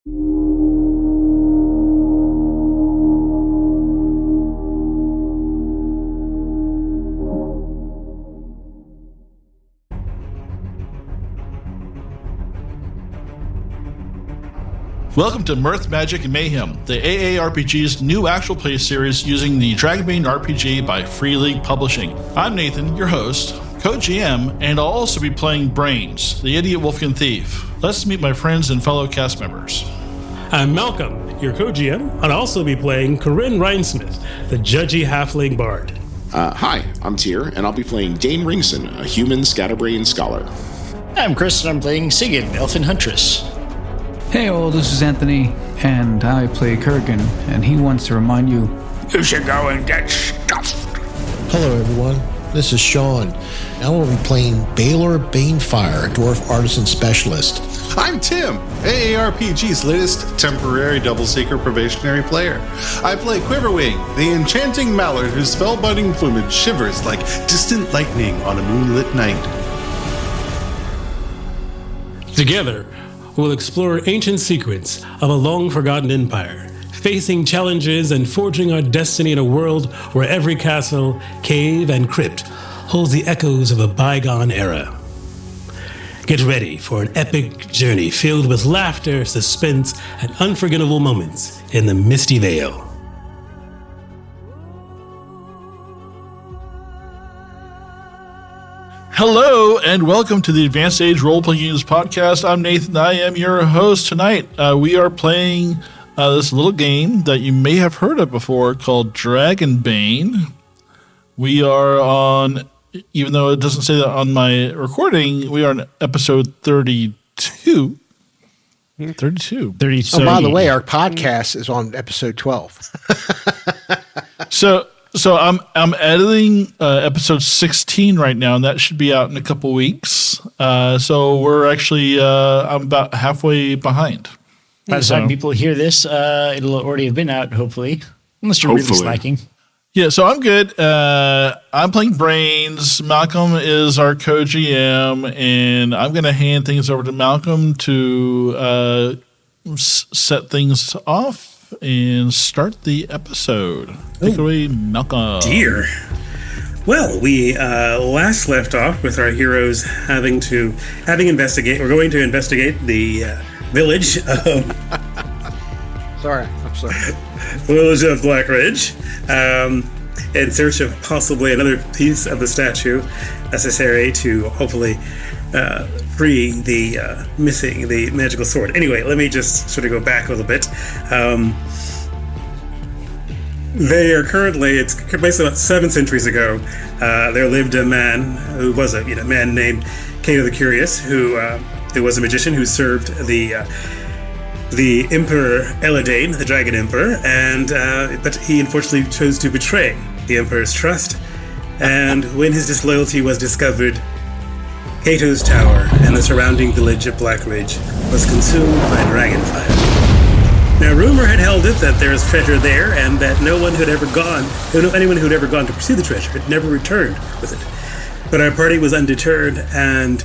Welcome to Mirth, Magic, and Mayhem, the AARPG's new actual play series using the Dragonbane RPG by Free League Publishing. I'm Nathan, your host, co-GM, and I'll also be playing Brains, the idiot Wolfkin thief. Let's meet my friends and fellow cast members. I'm Malcolm, your co-GM, and I'll also be playing Karyn Rinesmith, the judgy halfling bard. Hi, I'm Tyr, and I'll be playing Dane Ringson, a human scatterbrain scholar. I'm Chris, and I'm playing Sigyn, Elven Huntress. Hey all, this is Anthony, and I play Korgan, and he wants to remind you, you should go and get stuffed. Hello everyone, this is Sean. Now we'll be playing Balor Banefire, a dwarf artisan specialist. I'm Tim, AARPG's latest temporary double-seeker probationary player. I play Quiverwing, the enchanting Mallard whose spellbinding plumage shivers like distant lightning on a moonlit night. Together, we'll explore ancient secrets of a long-forgotten empire, facing challenges and forging our destiny in a world where every castle, cave, and crypt holds the echoes of a bygone era. Get ready for an epic journey filled with laughter, suspense, and unforgettable moments in the Misty Vale. Hello, and welcome to the Advanced Age Role-Playing Games podcast. I'm Nathan. I am your host tonight. We are playing this little game that you may have heard of before called Dragonbane. We are on, even though it doesn't say that on my recording, we are on episode 32. 32. Oh, by the way, our podcast is on episode 12. So I'm editing episode 16 right now, and that should be out in a couple weeks. So we're actually I'm about halfway behind. By the time people hear this, it'll already have been out, hopefully, unless you're really slacking. Yeah, so I'm good. I'm playing Brains. Malcolm is our co-GM, and I'm going to hand things over to Malcolm to set things off and start the episode. Take it away, Malcolm. Dear. Well, we last left off with our heroes having going to investigate the village of village of Blackridge, in search of possibly another piece of the statue necessary to hopefully free the magical sword. Anyway, let me just sort of go back a little bit. They are currently, it's basically about 7 centuries ago, there lived a man who was a man named Cato the Curious, who was a magician who served the Emperor Eladane, the Dragon Emperor, but he unfortunately chose to betray the Emperor's trust, and when his disloyalty was discovered, Cato's tower and the surrounding village of Blackridge was consumed by dragonfire. Now, rumor had held it that there was treasure there, and that anyone who'd ever gone to pursue the treasure had never returned with it. But our party was undeterred and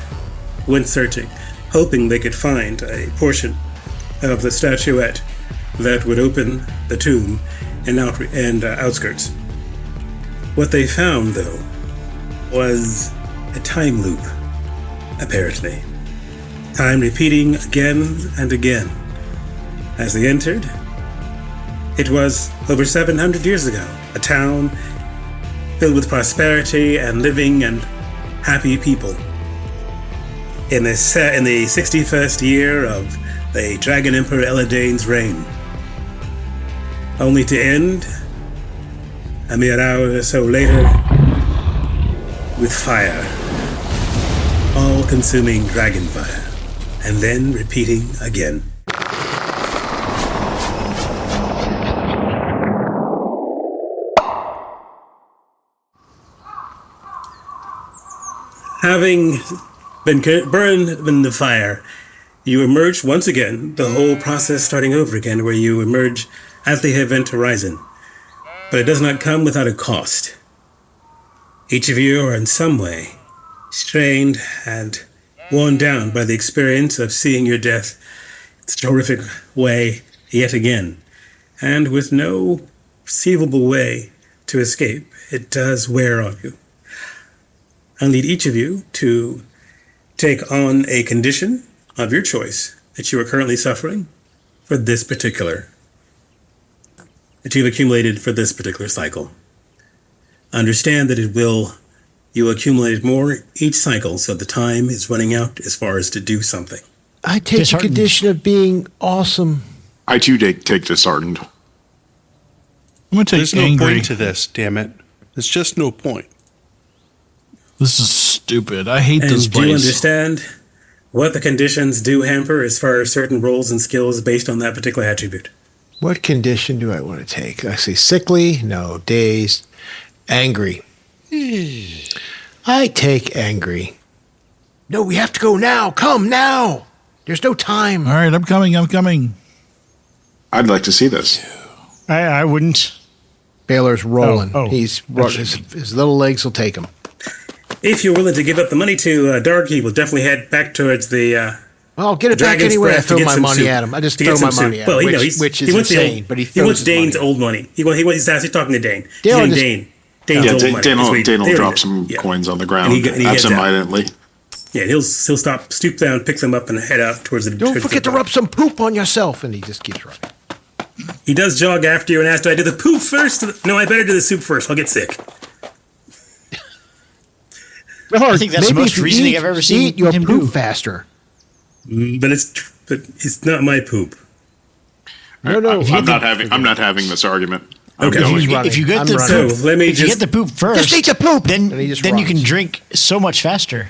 went searching, hoping they could find a portion of the statuette that would open the tomb and outskirts. What they found, though, was a time loop, apparently. Time repeating again and again. As they entered, it was over 700 years ago, a town filled with prosperity and living and happy people. In the 61st year of the Dragon Emperor Eladane's reign, only to end a mere hour or so later with fire, all-consuming dragon fire, and then repeating again. Having been burned in the fire, you emerge once again, the whole process starting over again, where you emerge as the event horizon. But it does not come without a cost. Each of you are in some way strained and worn down by the experience of seeing your death horrific way yet again. And with no perceivable way to escape, it does wear on you. I'll need each of you to take on a condition of your choice that you are currently suffering for this particular, that you've accumulated for this particular cycle. Understand that you accumulated more each cycle, so the time is running out as far as to do something. I take the condition of being awesome. I too take disheartened. I'm going to take There's angry. no point to this, damn it. There's just no point. This is stupid. I hate And this do you place. understand what the conditions do hamper as far as certain roles and skills based on that particular attribute? What condition do I want to take? I say sickly, no. Dazed, angry. I take angry. No, we have to go now. Come now. There's no time. All right, I'm coming. I'd like to see this. I wouldn't. Balor's rolling. Oh. His little legs will take him. If you're willing to give up the money to Dark, he will definitely head back towards the I'll get it back Dragon's anyway. I Breath to throw get my some money soup. at him. I just To throw get my some money soup. at him, Well, which is he wants insane, but he wants Dane's money. old money. He's talking to Dane. Dale He's just- getting Dane's Yeah, old money. Dane That's what will there drop it is. some Yeah. coins on the ground And he gets out. absentmindedly. Yeah, he'll stoop down, pick them up, and head out towards the. Don't towards forget the to rub some poop on yourself. And he just keeps running. He does jog after you and asks, "Do I do the poop first? No, I better do the soup first. I'll get sick." I think that's the Maybe most if you reasoning eat- I've ever seen Eat your him poop do. faster. But it's not my poop. No. I'm not having this argument. Okay. I'm going. running. If you get I'm the running. poop, So let me if you just- get the poop first, Just eat the poop! Then And he just you can runs. drink so much faster.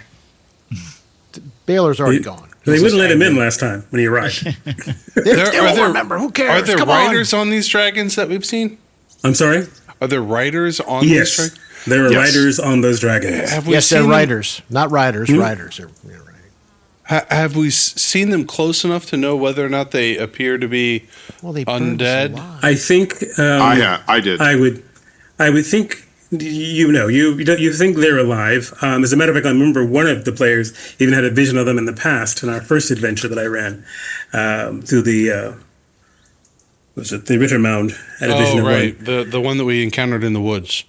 Balor's already gone. They He's wouldn't let just him in angry. last time when he arrived. They won't remember. Who cares? Are there Come riders on these dragons that we've seen? I'm sorry? Are there riders on these Yes. dragons? There are Yes. riders on those dragons. Have we Yes, they're seen them- riders. Not riders. Riders. They're riding. Have we seen them close enough to know whether or not they appear to be Well, they burned us undead? alive. I think I did. I would think you think they're alive. As a matter of fact, I remember one of the players even had a vision of them in the past in our first adventure that I ran through the the Ritter Mound. Had a vision Oh, of right. one. The one that we encountered in the woods.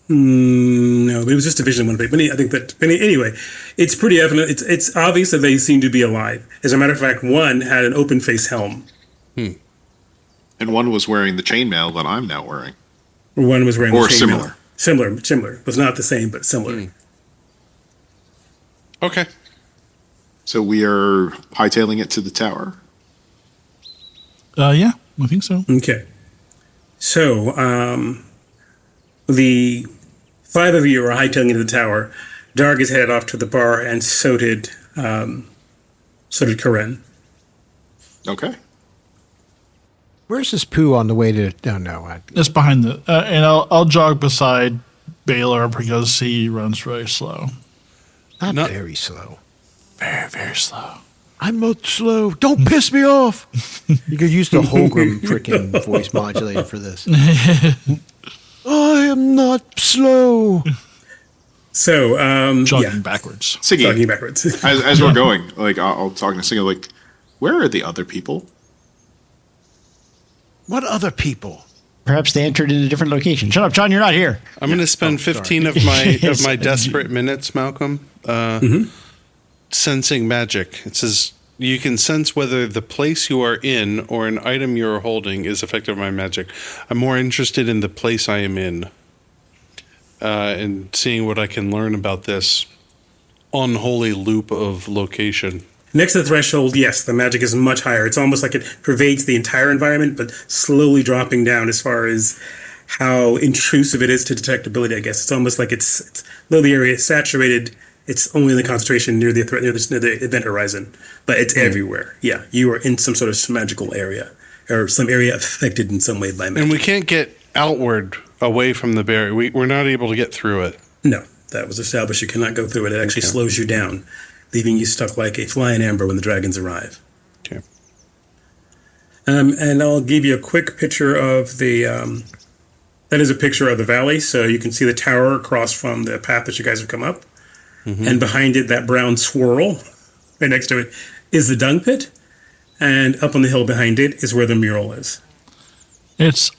No, it was just a vision of one. But I think that anyway, it's pretty evident. It's obvious that they seem to be alive. As a matter of fact, one had an open face helm. And one was wearing the chainmail that I'm now wearing. One was wearing Or the chainmail. similar. Similar. It was not the same, but similar. Okay. So we are hightailing it to the tower. Yeah, I think so. Okay. So, the five of you are hightailing into the tower. Darg is headed off to the bar, and so did Karyn. Okay. Where's this poo on the way to? Oh, no. It's behind the, and I'll jog beside Balor because he runs very slow. Not very slow. Very, very slow. I'm not slow. Don't piss me off. You could use the Holgram freaking voice modulator for this. I am not slow. So, Jogging backwards. Siggy, jogging backwards. as we're going, like I'll talk to Siggy, like, where are the other people? What other people? Perhaps they entered in a different location. Shut up, John. You're not here. I'm going to spend 15 of my desperate minutes, Malcolm, sensing magic. It says you can sense whether the place you are in or an item you are holding is affected by magic. I'm more interested in the place I am in and seeing what I can learn about this unholy loop of location. Next to the threshold, yes, the magic is much higher. It's almost like it pervades the entire environment, but slowly dropping down as far as how intrusive it is to detectability, I guess. It's almost like it's though the area is saturated, it's only in the concentration near the event horizon, but it's everywhere. Yeah, you are in some sort of magical area or some area affected in some way by magic. And we can't get outward away from the barrier. We're not able to get through it. No, that was established. You cannot go through it. It actually slows you down, leaving you stuck like a fly in amber when the dragons arrive. Okay. And I'll give you a quick picture of the. That is a picture of the valley, so you can see the tower across from the path that you guys have come up. And behind it, that brown swirl, right next to it, is the dung pit. and up on the hill behind it is where the mural is. It's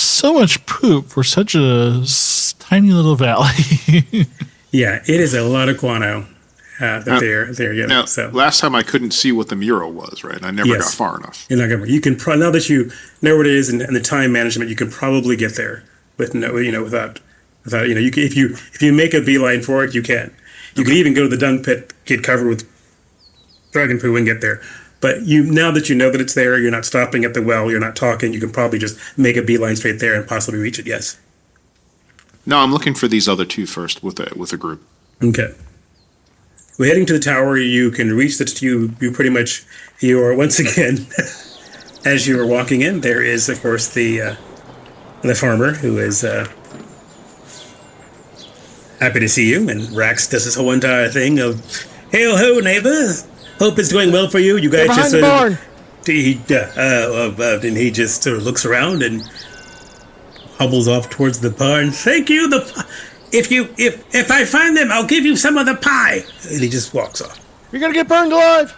so much poop for such a tiny little valley. Yeah, it is a lot of guano that they're getting. Now, So last time I couldn't see what the mural was, right? I never Yes. got far enough. you're not gonna. You can now that you know where it is and the time management, you can probably get there with without if you make a beeline for it, you can. You can even go to the dung pit, get covered with dragon poo, and get there. But now that you know that it's there, you're not stopping at the well, you're not talking. You can probably just make a beeline straight there and possibly reach it. Yes. No, I'm looking for these other two first with a group. Okay. We're heading to the tower. You can reach you are once again, as you are walking in, there is, of course, the farmer who is happy to see you. And Rax does this whole entire thing of, hail ho, neighbor. Hope it's going well for you. You guys Behind just the barn. And he just sort of looks around and hobbles off towards the barn. Thank you. If I find them, I'll give you some of the pie. And he just walks off. You're going to get burned alive.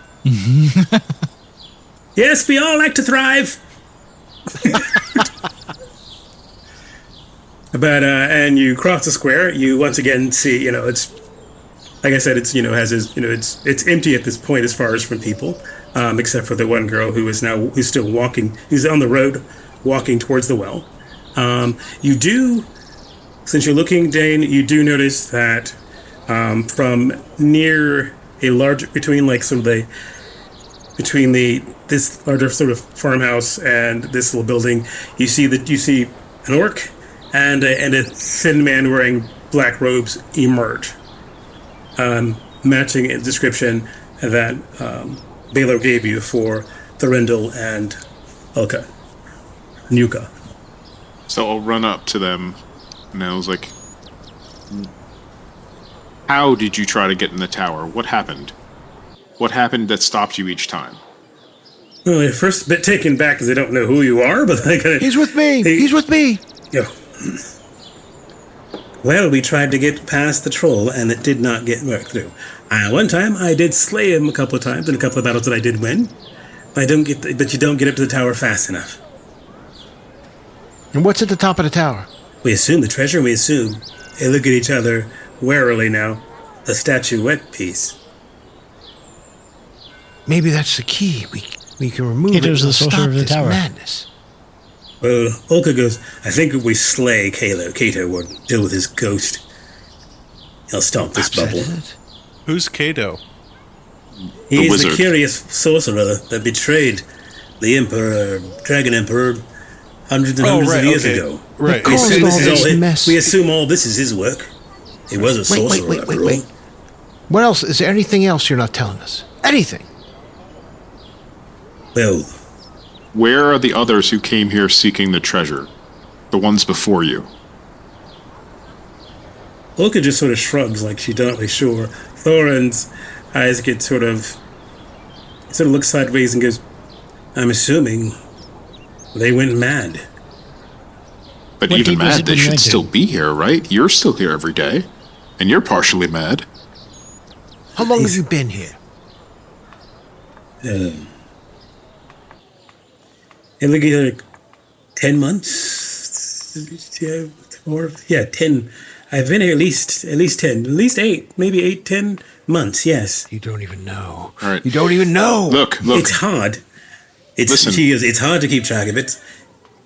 Yes, we all like to thrive. But and you cross the square. You once again see, it's like I said, it's has his, it's empty at this point as far as from people, except for the one girl who's still walking. Who's on the road, walking towards the well. You do. Since you're looking, Dane, you do notice that from near a large between this larger sort of farmhouse and this little building, you see an orc and a thin man wearing black robes emerge, matching a description that Balor gave you for Thorindel and Nuka. So I'll run up to them, and I was like, how did you try to get in the tower? What happened? What happened that stopped you each time? Well, at first a bit taken back because I don't know who you are, but He's with me. He's with me. Yeah. Well, we tried to get past the troll, and it did not work through. One time, I did slay him a couple of times in a couple of battles that I did win. But you don't get up to the tower fast enough. And what's at the top of the tower? We assume the treasure. We assume. They look at each other warily now. The statuette piece. Maybe that's the key. We can remove It it was and the stop sorcerer of the this tower. madness. Well, Olka goes, I think if we slay Kato or deal with his ghost, he'll stop this Perhaps bubble. that is it. Who's Kato? He's the wizard. curious sorcerer that betrayed the Emperor, Dragon Emperor, hundreds and hundreds of years ago. Right. Caused assume all this is this all mess. we assume all this is his work. He was a sorcerer. Wait. What else? Is there anything else you're not telling us? Anything? Well, Where are the others who came here seeking the treasure? The ones before you? Olka just sort of shrugs like she's not really sure. Thorin's eyes get sort of looks sideways and goes, I'm assuming they went mad. But What even deep has mad, it they been should rented? still be here, right? You're still here every day. And you're partially mad. How long have you been here? And look at 10 months? Yeah, 10. I've been here at least 10, at least 8, maybe 8, 10 months, yes. You don't even know. All right. You don't even know. Look. It's hard. Listen. It's hard to keep track of it.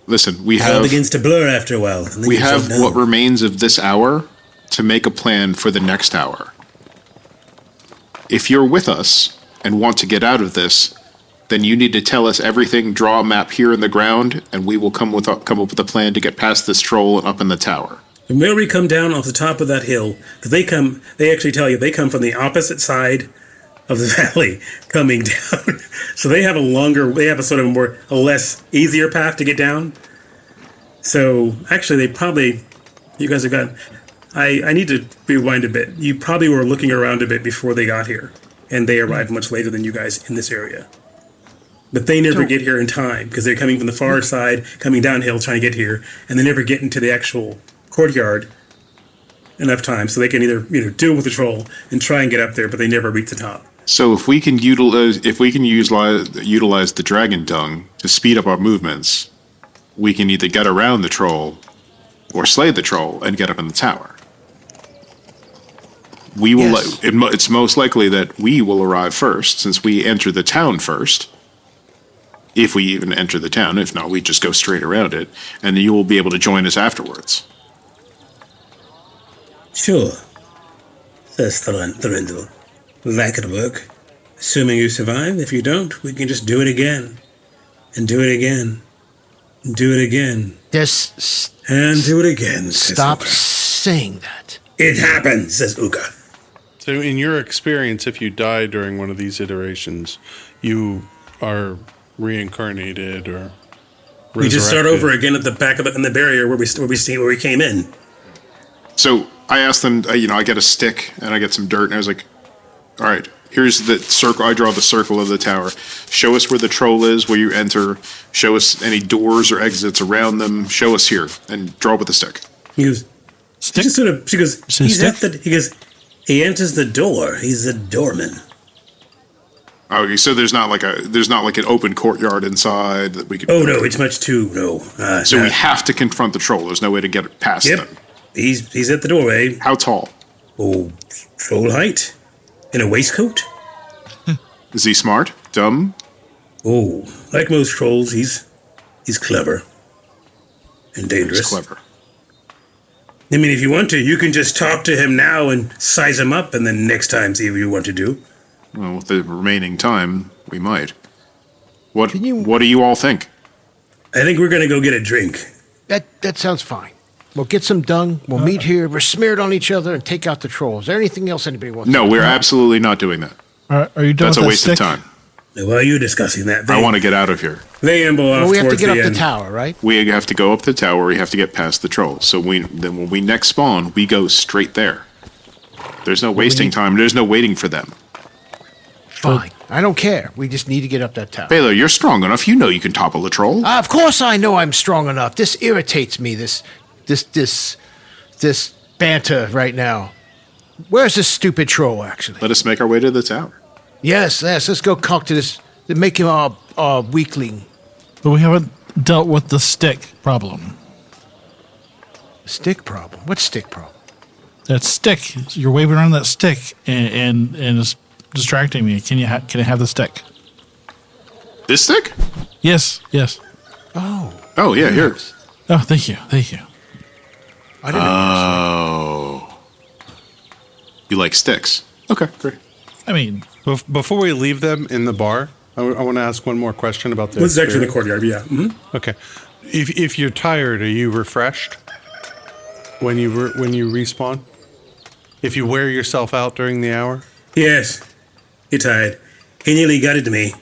Listen, we It all have begins to blur after a while. and then we you have don't know. what remains of this hour to make a plan for the next hour. If you're with us and want to get out of this, then you need to tell us everything, draw a map here in the ground, and we will come up with a plan to get past this troll and up in the tower. From where we come down off the top of that hill, because they actually tell you they come from the opposite side of the valley coming down. So they have a sort of a less easier path to get down. So actually you guys have got, I need to rewind a bit. You probably were looking around a bit before they got here, and they arrived much later than you guys in this area. But they never get here in time because they're coming from the far side, coming downhill, trying to get here, and they never get into the actual courtyard enough time so they can either deal with the troll and try and get up there, but they never reach the top. So if we can utilize the dragon dung to speed up our movements, we can either get around the troll or slay the troll and get up in the tower. We will. Yes. It's most likely that we will arrive first, since we enter the town first. If we even enter the town, if not, we just go straight around it, and you will be able to join us afterwards. Sure, says Thorindel. That could work. Assuming you survive. If you don't, we can just do it again. And do it again. And do it again. And do it again, says Stop Uga. saying that. It happens, says Uga. So, in your experience, if you die during one of these iterations, you are reincarnated or We just start resurrected. over again at the back of in the barrier where we came in. So I asked them, I get a stick and I get some dirt, and I was like, all right, here's the circle. I draw the circle of the tower. Show us where the troll is, where you enter. Show us any doors or exits around them. Show us here, and draw with the stick. He goes, Stick? she goes, Say he's stick? at he goes, he enters the door. He's a doorman. Okay, so there's not like an open courtyard inside that we could. Oh, no, it's much too, no. So no. we have to confront the troll. There's no way to get it past Yep. them. He's at the doorway. How tall? Oh, troll height. In a waistcoat. Is he smart? Dumb? Oh, like most trolls, he's clever. And dangerous. He's clever. I mean, if you want to, you can just talk to him now and size him up, and then next time see what you want to do. Well, with the remaining time, we might. What Can you- What do you all think? I think we're going to go get a drink. That sounds fine. We'll get some dung. We'll meet here. We're smeared on each other and take out the trolls. Is there anything else anybody wants? No, to do? we're absolutely not doing that. Are you done That's with a that waste stick? of time. Now, while you're discussing that, I want to get out of here. they amble off Well, we have to towards get up the the end. tower, right? We have to go up the tower. We have to get past the troll. So then when we next spawn, we go straight there. There's no wasting time. There's no waiting for them. Fine. I don't care. We just need to get up that tower. Balor, you're strong enough. You know you can topple a troll. Of course I know I'm strong enough. This irritates me, this banter right now. Where's this stupid troll, actually? Let us make our way to the tower. Yes, let's go talk to this, make him our weakling. But we haven't dealt with the stick problem. Stick problem? What stick problem? That stick, you're waving around that stick and it's distracting me. Can I have the stick? This stick? Yes. Oh, yeah, here. Oh, thank you. I didn't know. You like sticks? Okay, great. I mean, Before we leave them in the bar, I want to ask one more question about this. This is actually the courtyard, yeah. Mm-hmm. Okay. If you're tired, are you refreshed when you respawn? If you wear yourself out during the hour? Yes, he tired. He nearly gutted me,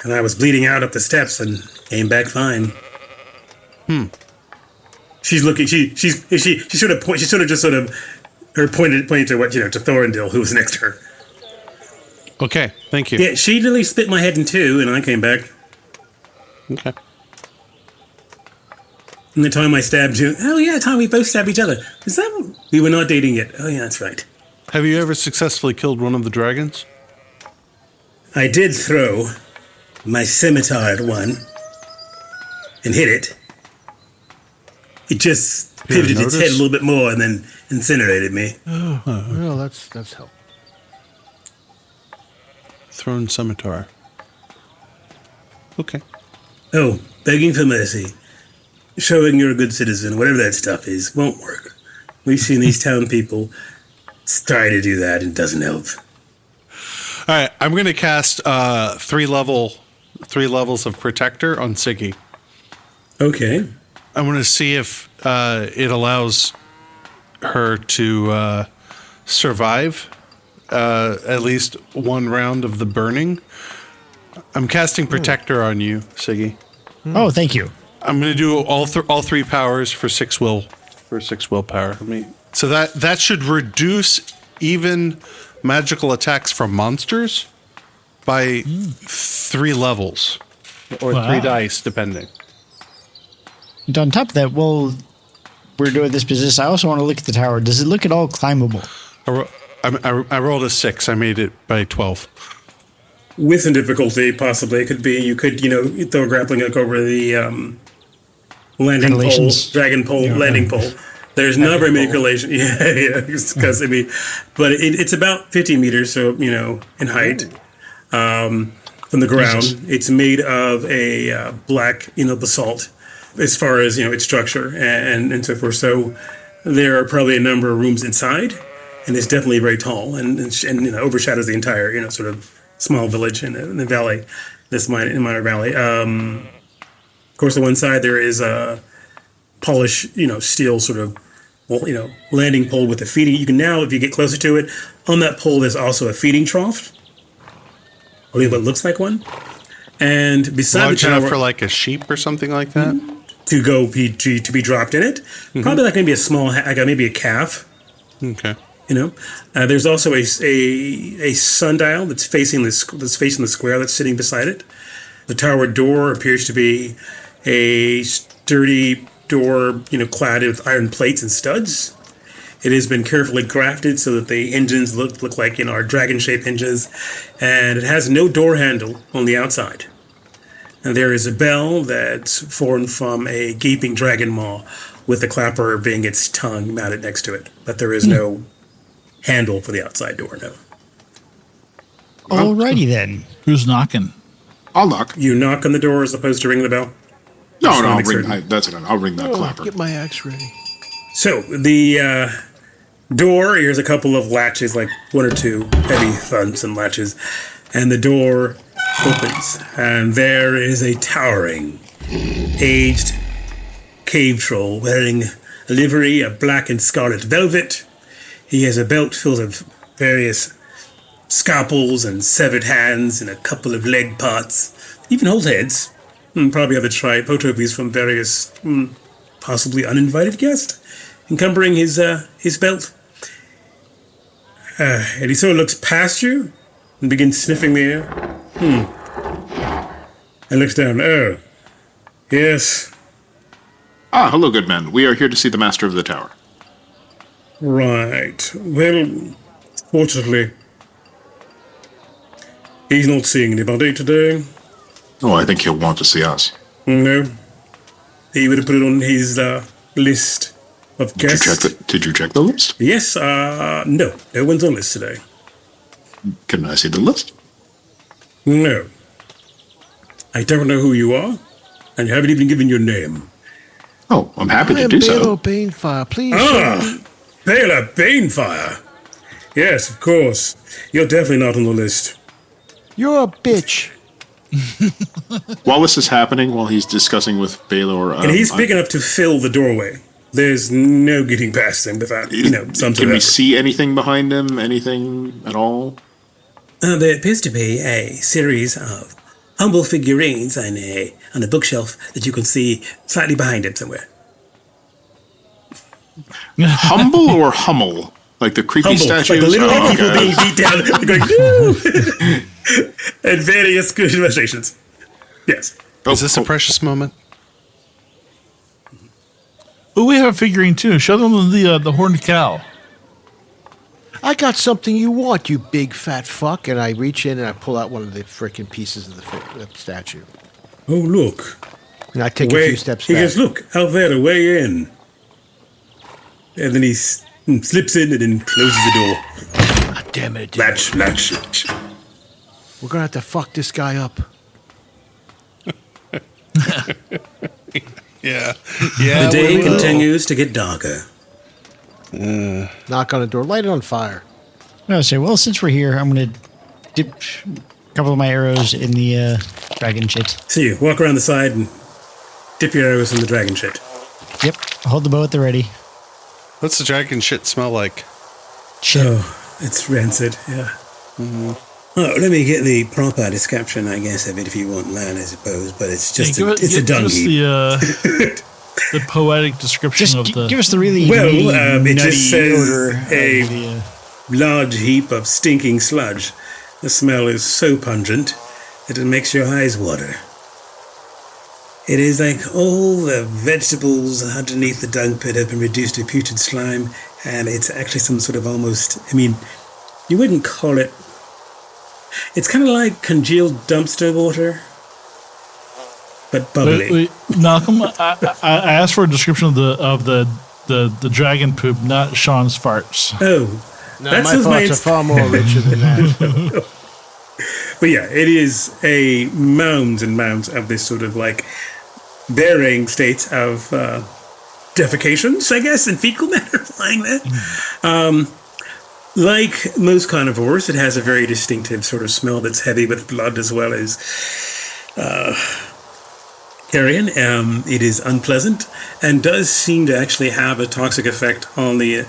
and I was bleeding out up the steps and came back fine. She's looking. She sort of pointed to what to Thorindel, who was next to her. Okay, thank you. Yeah, she nearly split my head in two, and I came back. Okay. And the time I stabbed you. Oh yeah, the time we both stabbed each other. Is that we were not dating yet? Oh yeah, that's right. Have you ever successfully killed one of the dragons? I did throw my scimitar at one and hit it. It just pivoted its head a notice? little bit more and then incinerated me. Well, that's helpful. Thrown scimitar. Okay. Oh, begging for mercy, showing you're a good citizen, whatever that stuff is, won't work. We've seen these town people try to do that and it doesn't help. All right, I'm going to cast three levels of Protector on Siggy. Okay. I want to see if it allows her to survive at least one round of the burning. I'm casting Protector on you, Siggy. Oh, thank you. I'm going to do all three powers for 6 willpower. So that should reduce even magical attacks from monsters by 3 levels or 3 dice, depending. And on top of that, while we're doing this business, I also want to look at the tower. Does it look at all climbable? I rolled a 6. I made it by 12. with some difficulty, possibly. It could be, you could, throw a grappling hook over the landing pole, Ventilations. dragon pole, landing pole. There's not very many correlation. Yeah, because but it's about 50 meters, so in height from the ground. Jesus. It's made of a black, basalt, as far as its structure and so forth. So there are probably a number of rooms inside, and it's definitely very tall and overshadows the entire sort of small village in the valley, this minor valley. Of course, on one side there is a polished, steel sort of, landing pole with a feeding. You can now, if you get closer to it, on that pole there's also a feeding trough. I believe what looks like one. And beside Large the tower, enough for like a sheep or something like that? to be dropped in it. Probably like maybe a small, maybe a calf. Okay. There's also a sundial that's facing the square that's sitting beside it. The tower door appears to be a sturdy door, clad with iron plates and studs. It has been carefully crafted so that the hinges look like our dragon-shaped hinges, and it has no door handle on the outside. And there is a bell that's formed from a gaping dragon maw, with the clapper being its tongue mounted next to it. But there is no handle for the outside door, no. Alrighty then. Who's knocking? I'll knock. You knock on the door as opposed to ring the bell? No, Just I'll wanna make ring. certain. That's it. I'll ring that clapper. Get my axe ready. So, the door, here's a couple of latches, like one or two heavy thumps and latches, and the door opens, and there is a towering, aged cave troll wearing a livery of black and scarlet velvet. He has a belt filled with various scalpels and severed hands and a couple of leg parts, even whole heads, probably other trophies from various possibly uninvited guests, encumbering his belt. And he sort of looks past you and begins sniffing the air. And looks down. Oh, yes. Ah, hello, good man. We are here to see the master of the tower. Right. Well, fortunately, he's not seeing anybody today. Oh, I think he'll want to see us. No. He would have put it on his list of guests. Did you check the list? Yes, no. No one's on list today. Can I see the list? No. I don't know who you are, and you haven't even given your name. Oh, I'm happy I to am do Balor so. Banefire. Please. Balor Banefire. Yes, of course. You're definitely not on the list. You're a bitch. While this is happening, while he's discussing with Balor, And he's big enough to fill the doorway. There's no getting past him without, some sort Can of we effort. see anything behind him? Anything at all? There appears to be a series of humble figurines on a bookshelf that you can see slightly behind him somewhere. Humble or Hummel? Like the creepy Humble, statues? like the little Oh, people okay. being beat down, going, "Woo!" and various good illustrations. Yes. Is this a precious moment? Oh, we have a figurine too. Show them the horned cow. I got something you want, you big fat fuck. And I reach in and I pull out one of the freaking pieces of the statue. Oh, look. And I take a few steps He back. goes, look, out there, a way in. And then he slips in and then closes the door. God damn it. Latch. We're going to have to fuck this guy up. Yeah. The day continues to get darker. Knock on the door. Light it on fire. No, say, well, since we're here, I'm going to dip a couple of my arrows in the dragon shit. So you walk around the side and dip your arrows in the dragon shit. Yep. Hold the bow at the ready. What's the dragon shit smell like? Oh, it's rancid, yeah. Oh, let me get the proper description, I guess, of it if you want land, I suppose. But it's just Yeah, a dung give us heap. the poetic description Just of the. give us the really Well, meaty, it nutty just says odor a- of the, Large heap of stinking sludge. The smell is so pungent that it makes your eyes water. It is like all the vegetables underneath the dung pit have been reduced to putrid slime, and it's actually some sort of almost, you wouldn't call it, It's kind of like congealed dumpster water, but bubbly. Wait, Malcolm, I asked for a description of the dragon poop, not Sean's farts. Oh, No, my thoughts are far more richer than that. But yeah, it is a mounds and mounds of this sort of like varying states of defecations, I guess, in fecal matter lying there. Like most carnivores, it has a very distinctive sort of smell that's heavy with blood as well as carrion. It is unpleasant and does seem to actually have a toxic effect on the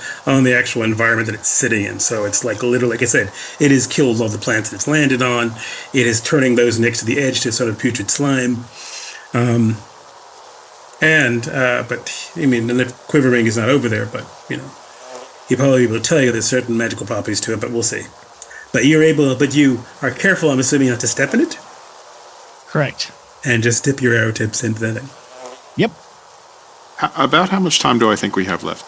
actual environment that it's sitting in. So it's like literally, like I said, it has killed all the plants that it's landed on. It is turning those next to the edge to sort of putrid slime. But I mean, and if Quiverwing is not over there, but you know, he'll probably be able to tell you there's certain magical properties to it, but we'll see. But you are careful, I'm assuming, not to step in it? Correct. And just dip your arrow tips into that thing. Yep. About how much time do I think we have left?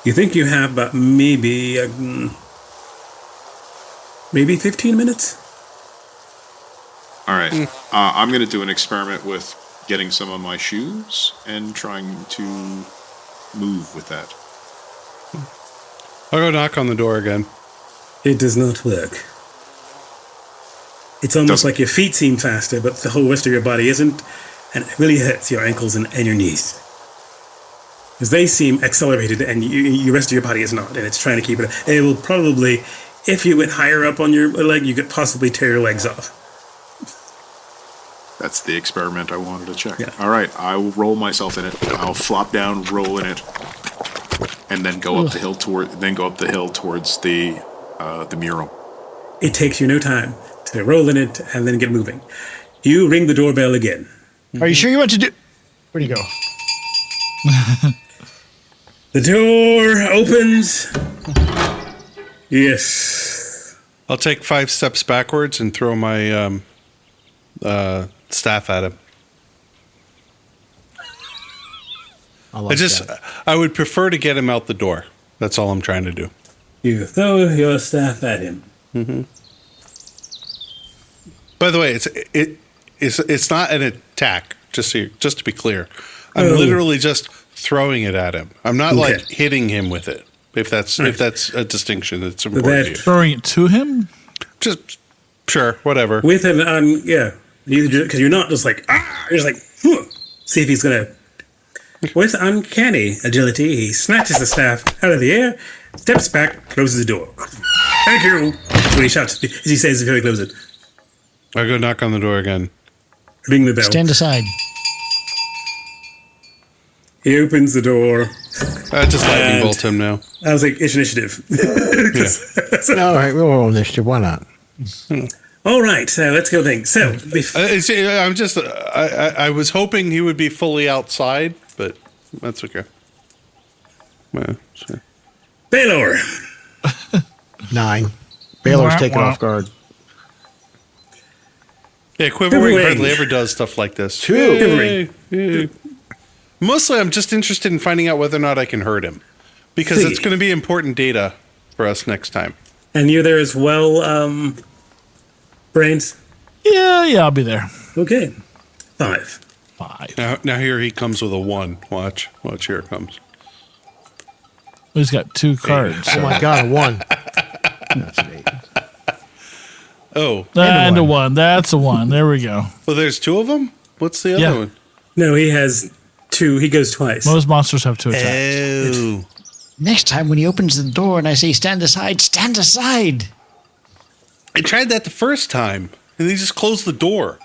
You think you have about maybe 15 minutes? All right. I'm going to do an experiment with getting some of my shoes and trying to move with that. I'll go knock on the door again. It does not work. It's almost like your feet seem faster, but the whole rest of your body isn't, and it really hurts your ankles and your knees. Because they seem accelerated, and your rest of your body is not, and it's trying to keep it. It will probably, if you went higher up on your leg, you could possibly tear your legs off. That's the experiment I wanted to check. Yeah. All right, I will roll myself in it. I'll flop down, roll in it, and then go up the hill towards the mural. It takes you no time to roll in it and then get moving. You ring the doorbell again. Are you sure you want to do? Where'd he go? The door opens. Yes. I'll take 5 steps backwards and throw my staff at him. I would prefer to get him out the door. That's all I'm trying to do. You throw your staff at him. Mm-hmm. By the way, it's not an attack. Just to be clear, I'm literally just throwing it at him. I'm not like hitting him with it. If that's a distinction, that's important. To you. Throwing it to him? Just sure, whatever. With an because you're not just like you're just like see if he's gonna. With uncanny agility, he snatches the staff out of the air, steps back, closes the door. Thank you. That's what he shouts as he says before he closes it. I go knock on the door again. Ring the bell. Stand aside. He opens the door. I just lightning bolt him now. I was like, it's initiative. All right, we'll roll initiative. Why not? All right, so let's go think. So, I was hoping he would be fully outside, but that's okay. Well, sure. Balor. 9. Balor's taken off guard. Yeah, Quiverwing hardly ever does stuff like this. 2. Mostly, I'm just interested in finding out whether or not I can hurt him, because it's going to be important data for us next time. And you're there as well, Brains? Yeah, I'll be there. Okay. 5. Now here he comes with a 1. Watch, here it comes. He's got 2 cards. Oh my God, a 1. That's an 8. Oh, and a 1. That's a 1. There we go. Well, there's 2 of them. What's the other one? No, he has 2. He goes twice. Most monsters have 2 attacks. Oh. Next time when he opens the door and I say stand aside, stand aside. I tried that the first time, and they just closed the door.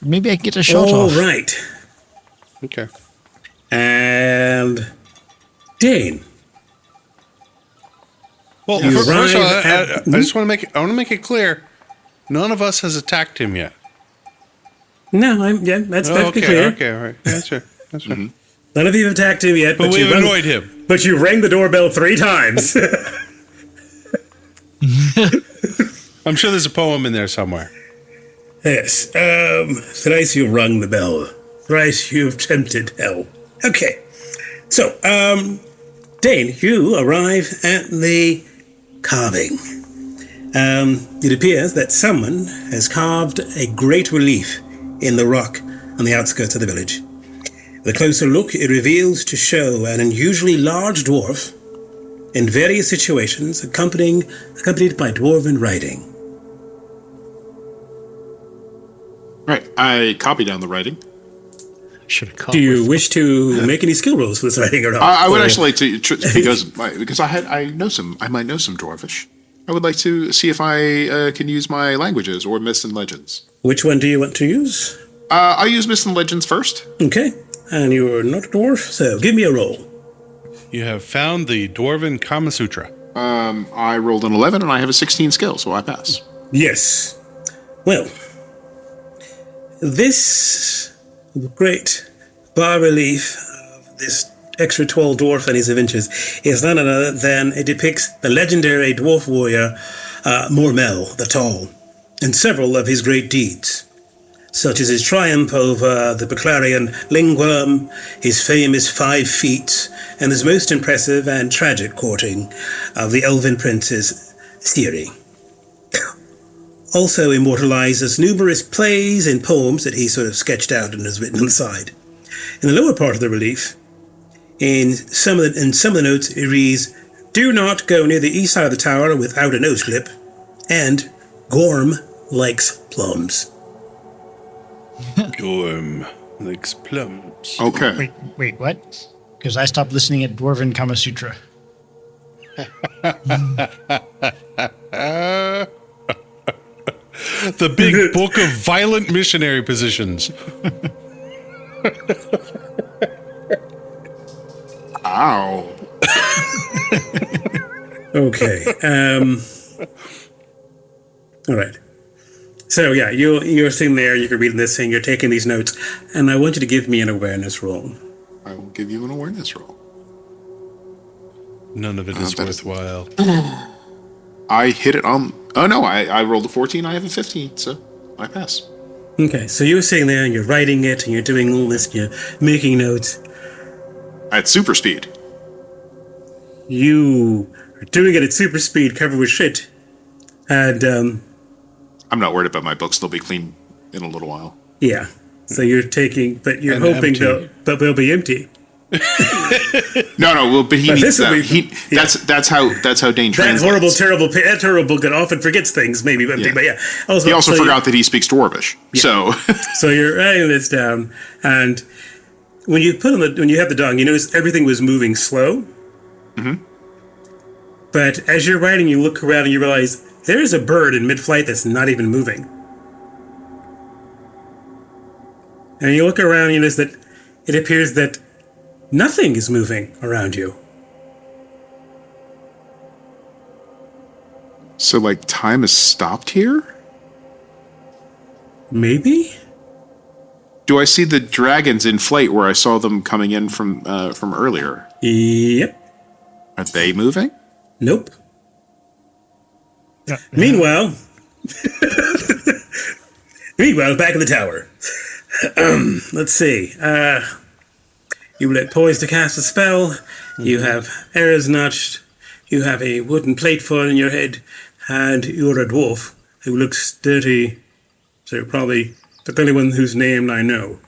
Maybe I can get a shot All off. right. Okay. And Dane. Well, first of all, I just want to make it clear, none of us has attacked him yet. No, that's perfectly clear. Okay, all right. That's right. Mm-hmm. None of you have attacked him yet, but we've annoyed him. But you rang the doorbell 3 times. I'm sure there's a poem in there somewhere. Yes. Thrice you rung the bell. Thrice you've tempted hell. Okay. So, Dane, you arrive at the carving. It appears that someone has carved a great relief in the rock on the outskirts of the village. With a closer look, it reveals to show an unusually large dwarf in various situations, accompanied by dwarven writing. Right. I copy down the writing. Should have called. Do you wish to make any skill rolls for this writing or not? I would actually like to because I might know some Dwarvish. I would like to see if I can use my languages or myths and legends. Which one do you want to use? I'll use myths and legends first. Okay, and you're not a dwarf, so give me a roll. You have found the Dwarven Kama Sutra. I rolled an 11 and I have a 16 skill, so I pass. Yes. Well, this great bas-relief of this extra tall dwarf and his adventures is none other than it depicts the legendary dwarf warrior Mormel the Tall and several of his great deeds, such as his triumph over the Baclarian Lingworm, his famous 5 feats, and his most impressive and tragic courting of the Elven princess Ciri. Also immortalizes numerous plays and poems that he sort of sketched out and has written on the side. In the lower part of the relief, in some of the notes, it reads, "Do not go near the east side of the tower without a nose clip," and "Gorm likes plums." Gorm likes plums. Okay. Wait, what? Because I stopped listening at Dwarven Kama Sutra. The big book of violent missionary positions. Ow. Okay. All right. So yeah, you're sitting there, you're reading this thing, you're taking these notes, and I want you to give me an awareness roll. I will give you an awareness roll. None of it is worthwhile. I hit it on... Oh, no, I rolled a 14. I have a 15, so I pass. Okay, so you're sitting there and you're writing it and you're doing all this, you're making notes. At super speed. You are doing it at super speed, covered with shit. And, I'm not worried about my books. They'll be clean in a little while. yeah. So you're taking, but you're And hoping empty. they'll be empty. No, well, but he But needs this will that. be- That's how Dane That translates. horrible, that terrible book often forgets things, maybe, but Yeah. but yeah. He also so forgot that he speaks Dwarvish. So So you're writing this down, and when you have the dog, you notice everything was moving slow. Mm-hmm. But as you're writing, you look around and you realize there's a bird in mid-flight that's not even moving. And you look around and you notice that it appears that nothing is moving around you. So, like, time has stopped here? Maybe? Do I see the dragons in flight where I saw them coming in from earlier? Yep. Are they moving? Nope. Meanwhile, back in the tower. Let's see. You let poised to cast a spell. You have arrows notched. You have a wooden plate fall in your head, and you're a dwarf who looks dirty. So probably the only one whose name I know.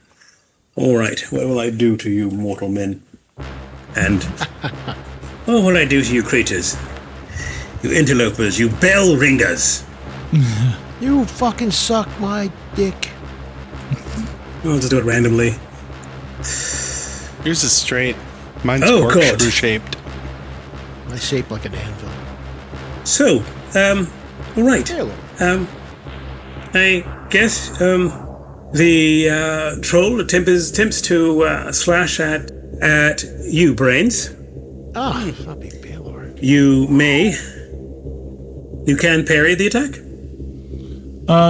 All right, what will I do to you, mortal men? And what will I do to you, creatures? You interlopers, you bell ringers. You fucking suck my dick. I'll just do it randomly. Yours is straight. Mine's Oh, God. corkscrew shaped. I shape like an anvil. So, all right. Hello. I guess, the troll attempts to slash at you, Brains. Ah, not big Balor. You can parry the attack.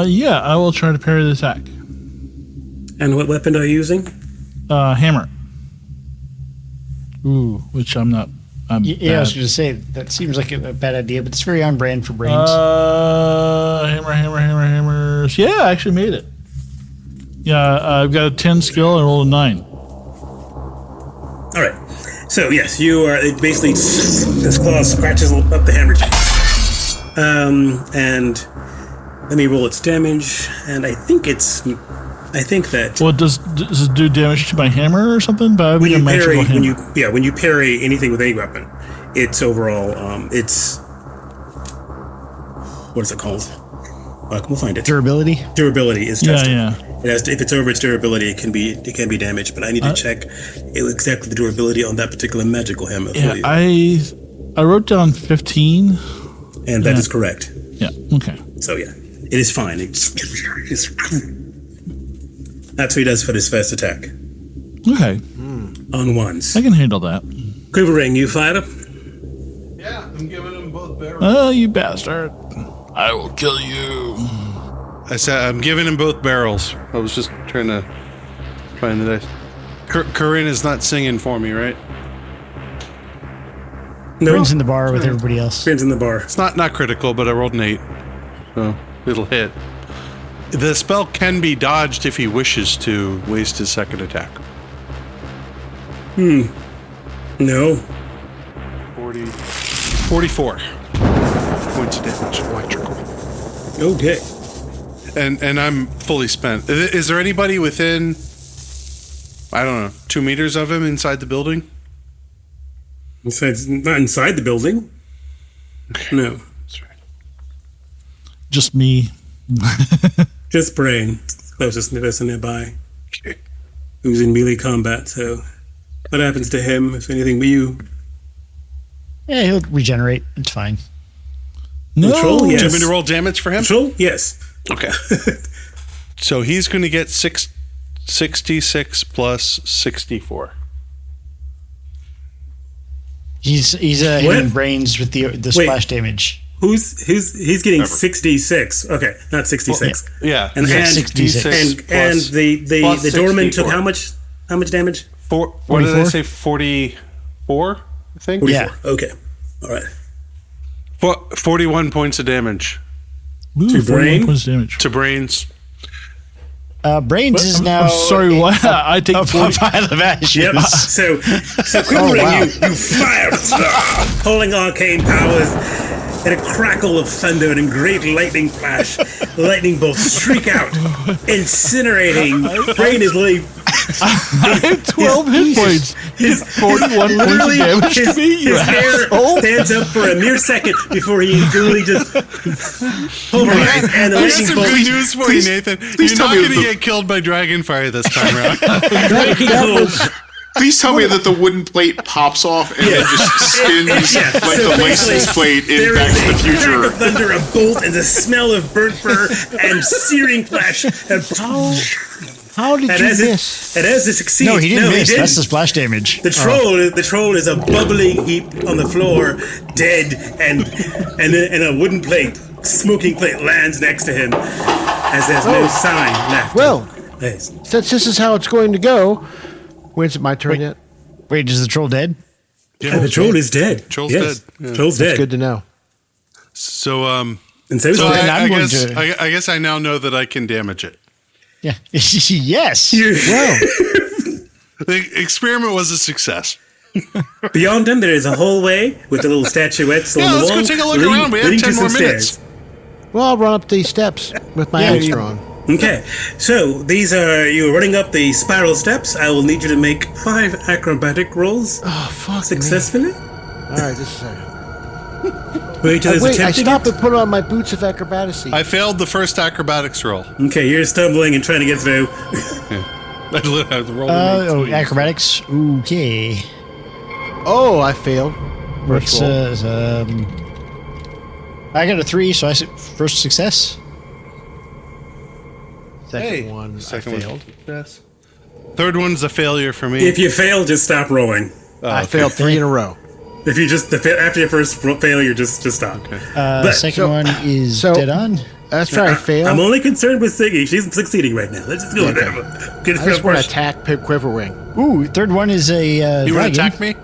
Yeah, I will try to parry the attack. And what weapon are you using? Hammer. Ooh, which I'm not. Yeah, I was going to say, that seems like a bad idea, but it's very on brand for Brains. Hammer. Yeah, I actually made it. Yeah, I've got a 10 skill and rolled a 9. All right. So yes, you are. It basically, this claw scratches up the hammer. And let me roll its damage. And I think that Well, does it do damage to my hammer or something? By when having a you magical parry, hammer? when you parry anything with any weapon, it's overall, it's what is it called? We'll find it. Durability. Durability is tested. Yeah. It has to, if it's over its durability, it can be damaged. But I need to check exactly the durability on that particular magical hammer. Yeah, for you. I wrote down 15. And that is correct. Yeah. Okay. So yeah, it is fine. That's what he does for his first attack. Okay. On ones. I can handle that. Quiverwing, you fire up. Yeah, I'm giving them both barrels. Oh, you bastard! I will kill you. I said I'm giving him both barrels. I was just trying to find the dice. Karyn is not singing for me, right? No, Bryn's in the bar with everybody else. Bryn's in the bar. It's not critical, but I rolled an 8, so it'll hit. The spell can be dodged if he wishes to waste his second attack. No. 44 points of damage, electrical. Okay. And I'm fully spent. Is there anybody within, I don't know, 2 meters of him inside the building? It's not inside the building. No. That's right. Just me. Just Brain, closest person nearby, Okay. who's in melee combat. So, what happens to him, if anything, but you? Yeah, he'll regenerate. It's fine. No. Control, yes. Do you want me to roll damage for him? Control, yes. Okay. So he's going to get 66 plus 64. He's hitting brains with the splash damage. He's getting 66. Okay, not 66. Yeah. And 66. And the doorman took how much damage? What did I say? 44, I think? 44. Yeah. Okay. All right. 41 points of damage Ooh, To 41 brain? points damage. to brains. Brains is now. I'm sorry. What? I take a 40. pile of ashes. Yep. So Quivering, wow. you fire, pulling arcane powers, and a crackle of thunder and a great lightning flash. Lightning bolts shriek out, incinerating. Brain is literally. I have 12 hit points. He's 41 points of Literally, damage to me, you his hair asshole. stands up for a mere second before he literally just pulverized, and the I have some lightning good bolt. news for you, Nathan. You're tell not me going to the- get killed by dragonfire this time around. Lightning bolt. Please tell me that the wooden plate pops off and then just spins Yeah. like So the license plate in there Back is to the a crack Future. of thunder, a bolt, and the smell of burnt fur and searing flesh. How did And you as miss? it succeeds, No, he didn't miss. didn't. That's the splash damage. The troll is a bubbling heap on the floor, dead, and a wooden plate, smoking plate, lands next to him, as there's no sign left. Well, Yes. since this is how it's going to go, when's it my turn yet? Wait, is the troll dead? And the troll is dead. Troll's Yes. dead. Yeah. Troll's That's dead. good to know. So, And so is so dead. I'm I going guess to- I guess I now know that I can damage it. Yeah. Yes. Well, The experiment was a success. Beyond them, there is a hallway with the little statuettes on the let's wall. go take a look leading- around. We have leading 10 to more some minutes. stairs. well, I'll run up these steps with my axe drawn. Okay, so you're running up the spiral steps. I will need you to make 5 acrobatic rolls Oh, fuck successfully. me. All right, just a second. Wait till there's Wait, I attempting stopped it. and put on my boots of acrobacy. I failed the first acrobatics roll. Okay, you're stumbling and trying to get through. I rolled an 8. Acrobatics. Okay. Oh, I failed. What's First roll. I got a 3, so I said first success. Second one, Second I one. failed. Yes. Third one's a failure for me. If you fail, just stop rolling. I failed 3 in a row. If you just after your first failure, just stop. Second so- one is so- dead on. That's right, I failed. I'm only concerned with Siggy. She's succeeding right now. Let's just go with Okay. that. Get I just want to fresh. attack Quiverwing. Ooh, third one is a you want dragon. to attack me?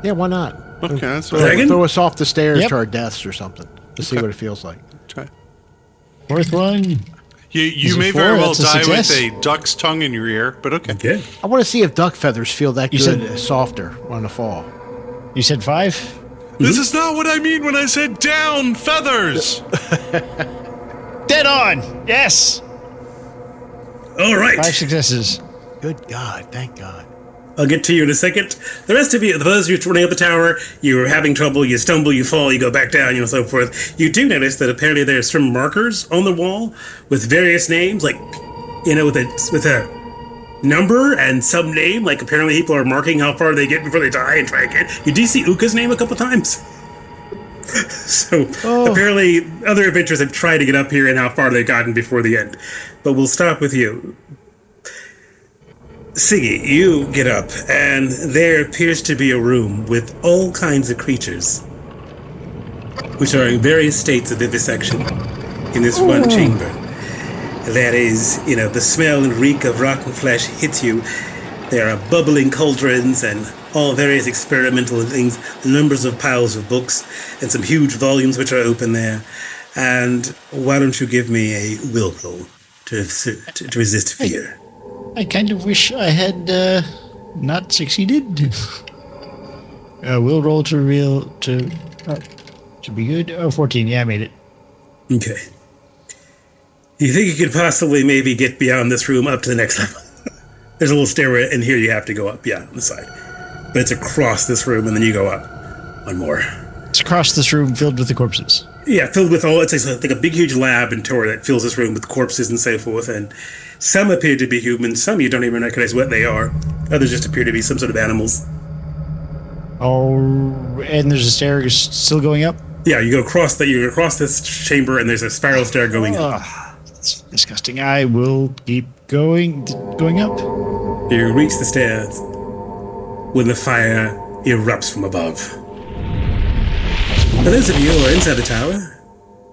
Yeah, why not? Okay, that's Throw, fine. Dragon? throw us off the stairs Yep. to our deaths or something. To see what it feels like. Try. Fourth one. You it may 4? very well That's a die with success. a duck's tongue in your ear, but okay. Okay. I want to see if duck feathers feel that You good, said- softer on the fall. You said 5? This is not what I mean when I said down feathers. Dead on. Yes. All right. 5 successes. Good God, thank God. I'll get to you in a second. The rest of you, those of you running up the tower, you're having trouble, you stumble, you fall, you go back down, and so forth. You do notice that apparently there's some markers on the wall with various names, like, with a number and some name. Like, apparently people are marking how far they get before they die and try again. You do see Uka's name a couple times. So, apparently other adventurers have tried to get up here and how far they've gotten before the end. But we'll stop with you. Siggy, you get up, and there appears to be a room with all kinds of creatures, which are in various states of vivisection in this one chamber. That is, the smell and reek of rotten flesh hits you. There are bubbling cauldrons and all various experimental things, numbers of piles of books, and some huge volumes which are open there. And why don't you give me a will roll to resist fear? I kind of wish I had not succeeded. Will roll to reveal to be good. Oh, 14. Yeah, I made it. Okay. You think you could possibly maybe get beyond this room up to the next level? There's a little stairway, and here you have to go up, on the side. But it's across this room, and then you go up one more. It's across this room filled with the corpses. Yeah, filled with it's like a big, huge lab and tower that fills this room with corpses and so forth, and some appear to be humans, some you don't even recognize what they are. Others just appear to be some sort of animals. Oh, and there's a stair still going up? Yeah, you go across this chamber, and there's a spiral stair going up. That's disgusting. I will keep going up. You reach the stairs when the fire erupts from above. For those of you who are inside the tower,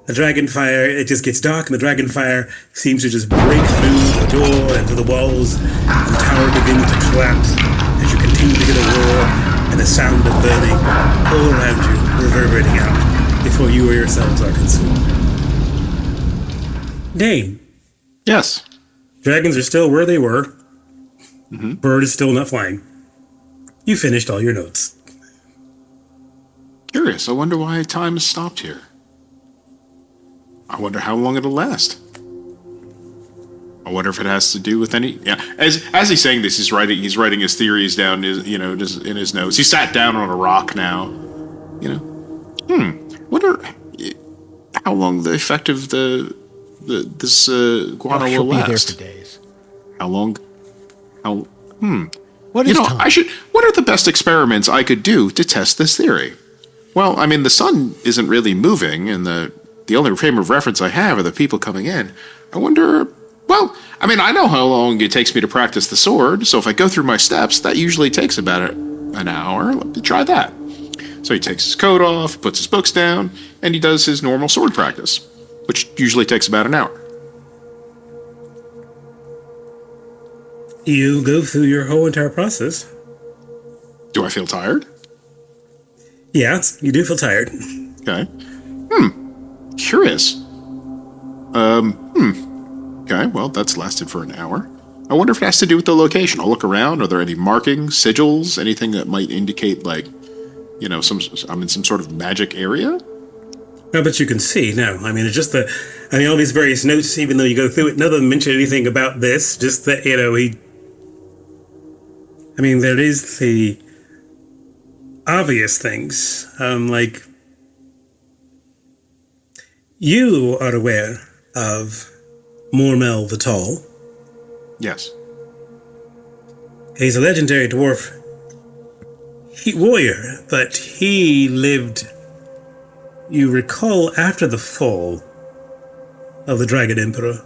the dragon fire, it just gets dark, and the dragon fire seems to just break through the door and through the walls, and the tower begins to collapse as you continue to hear the roar and the sound of burning all around you, reverberating out before you or yourselves are consumed. Dane. Yes. Dragons are still where they were. Mm-hmm. Bird is still not flying. You finished all your notes. Curious. I wonder why time has stopped here. I wonder how long it'll last. I wonder if it has to do with any. Yeah, as he's saying this, he's writing his theories down. In his notes. He sat down on a rock now. Wonder how long the effect of this guano will last. Be there for days. How long? What is time? What are the best experiments I could do to test this theory? Well, I mean, the sun isn't really moving, and the only frame of reference I have are the people coming in. I wonder. Well, I mean, I know how long it takes me to practice the sword, so if I go through my steps, that usually takes about an hour. Let me try that. So he takes his coat off, puts his books down, and he does his normal sword practice, which usually takes about an hour. You go through your whole entire process. Do I feel tired? Yes, you do feel tired. Okay. Curious. Okay, well, that's lasted for an hour. I wonder if it has to do with the location. I'll look around. Are there any markings, sigils, anything that might indicate, like, I'm in some sort of magic area? No, but you can see, no. I mean, it's just all these various notes, even though you go through it, none of them mention anything about this, just that, there is the obvious things, like, you are aware of Mormel the Tall. Yes. He's a legendary dwarf warrior, but he lived, you recall, after the fall of the Dragon Emperor.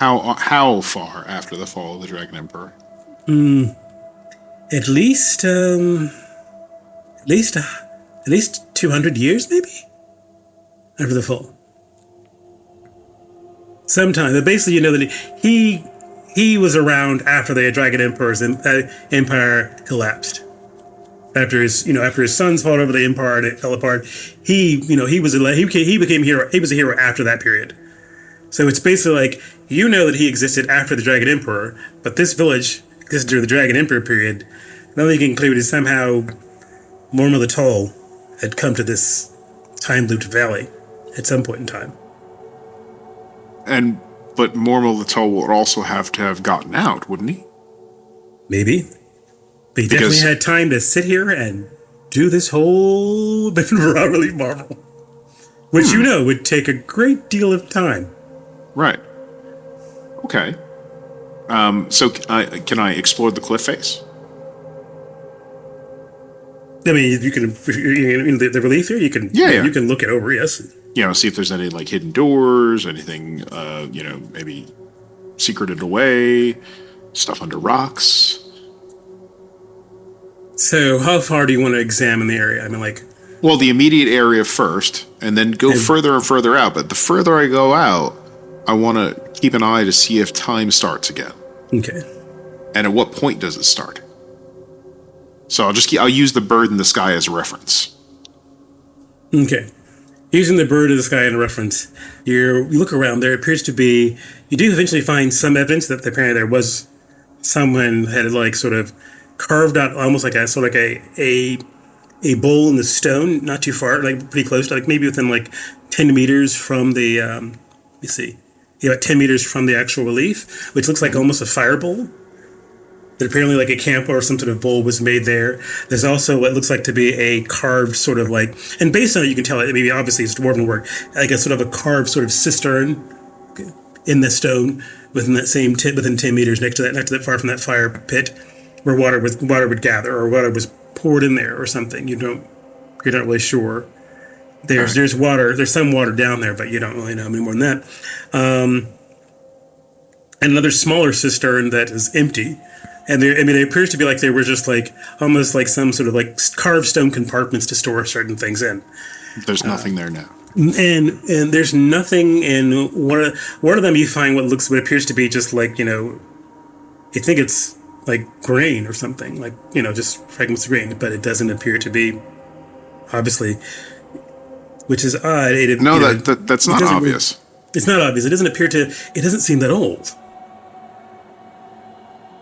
How far after the fall of the Dragon Emperor? At least 200 years, maybe? After the fall. Sometime. But basically, you know that he was around after the Dragon Emperor's empire collapsed. After his sons fought over the empire and it fell apart, he became hero. He was a hero after that period. So it's basically like, that he existed after the Dragon Emperor, but this village existed during the Dragon Emperor period. The only thing you can conclude is somehow Morma the Tall had come to this time-looped valley at some point in time. But Mormal the Tall would also have to have gotten out, wouldn't he? Maybe. But he definitely had time to sit here and do this whole bit of raw relief marble. Which would take a great deal of time. Right. Okay. So can I explore the cliff face? I mean, you can the relief here. You can you can look it over. Yes. See if there's any like hidden doors, anything maybe secreted away, stuff under rocks. So, how far do you want to examine the area? I mean, like. Well, the immediate area first, and then go further and further out. But the further I go out, I want to keep an eye to see if time starts again. Okay. And at what point does it start? So I'll use the bird in the sky as a reference. Okay. Using the bird in the sky as a reference, you look around. There appears to be. You do eventually find some evidence that apparently there was someone had like sort of carved out almost like a bowl in the stone, not too far, like pretty close, like maybe within like 10 meters from the. Let me see. About 10 meters from the actual relief, which looks like almost a fire bowl. That apparently like a camp or some sort of bowl was made there. There's also what looks like to be a carved sort of like, and based on it, you can tell it maybe obviously it's dwarven work, like a sort of a carved sort of cistern in the stone within that same within 10 meters next to that far from that fire pit where water would gather or water was poured in there or something. You're not really sure. There's water. There's some water down there, but you don't really know any more than that. And another smaller cistern that is empty. And it appears to be like there were just like almost like some sort of like carved stone compartments to store certain things in. There's nothing there now. And there's nothing in one of them. You find what appears to be just like you think it's like grain or something, like just fragments of grain, but it doesn't appear to be obviously, which is odd. That's not obvious. It's not obvious. It doesn't appear to. It doesn't seem that old.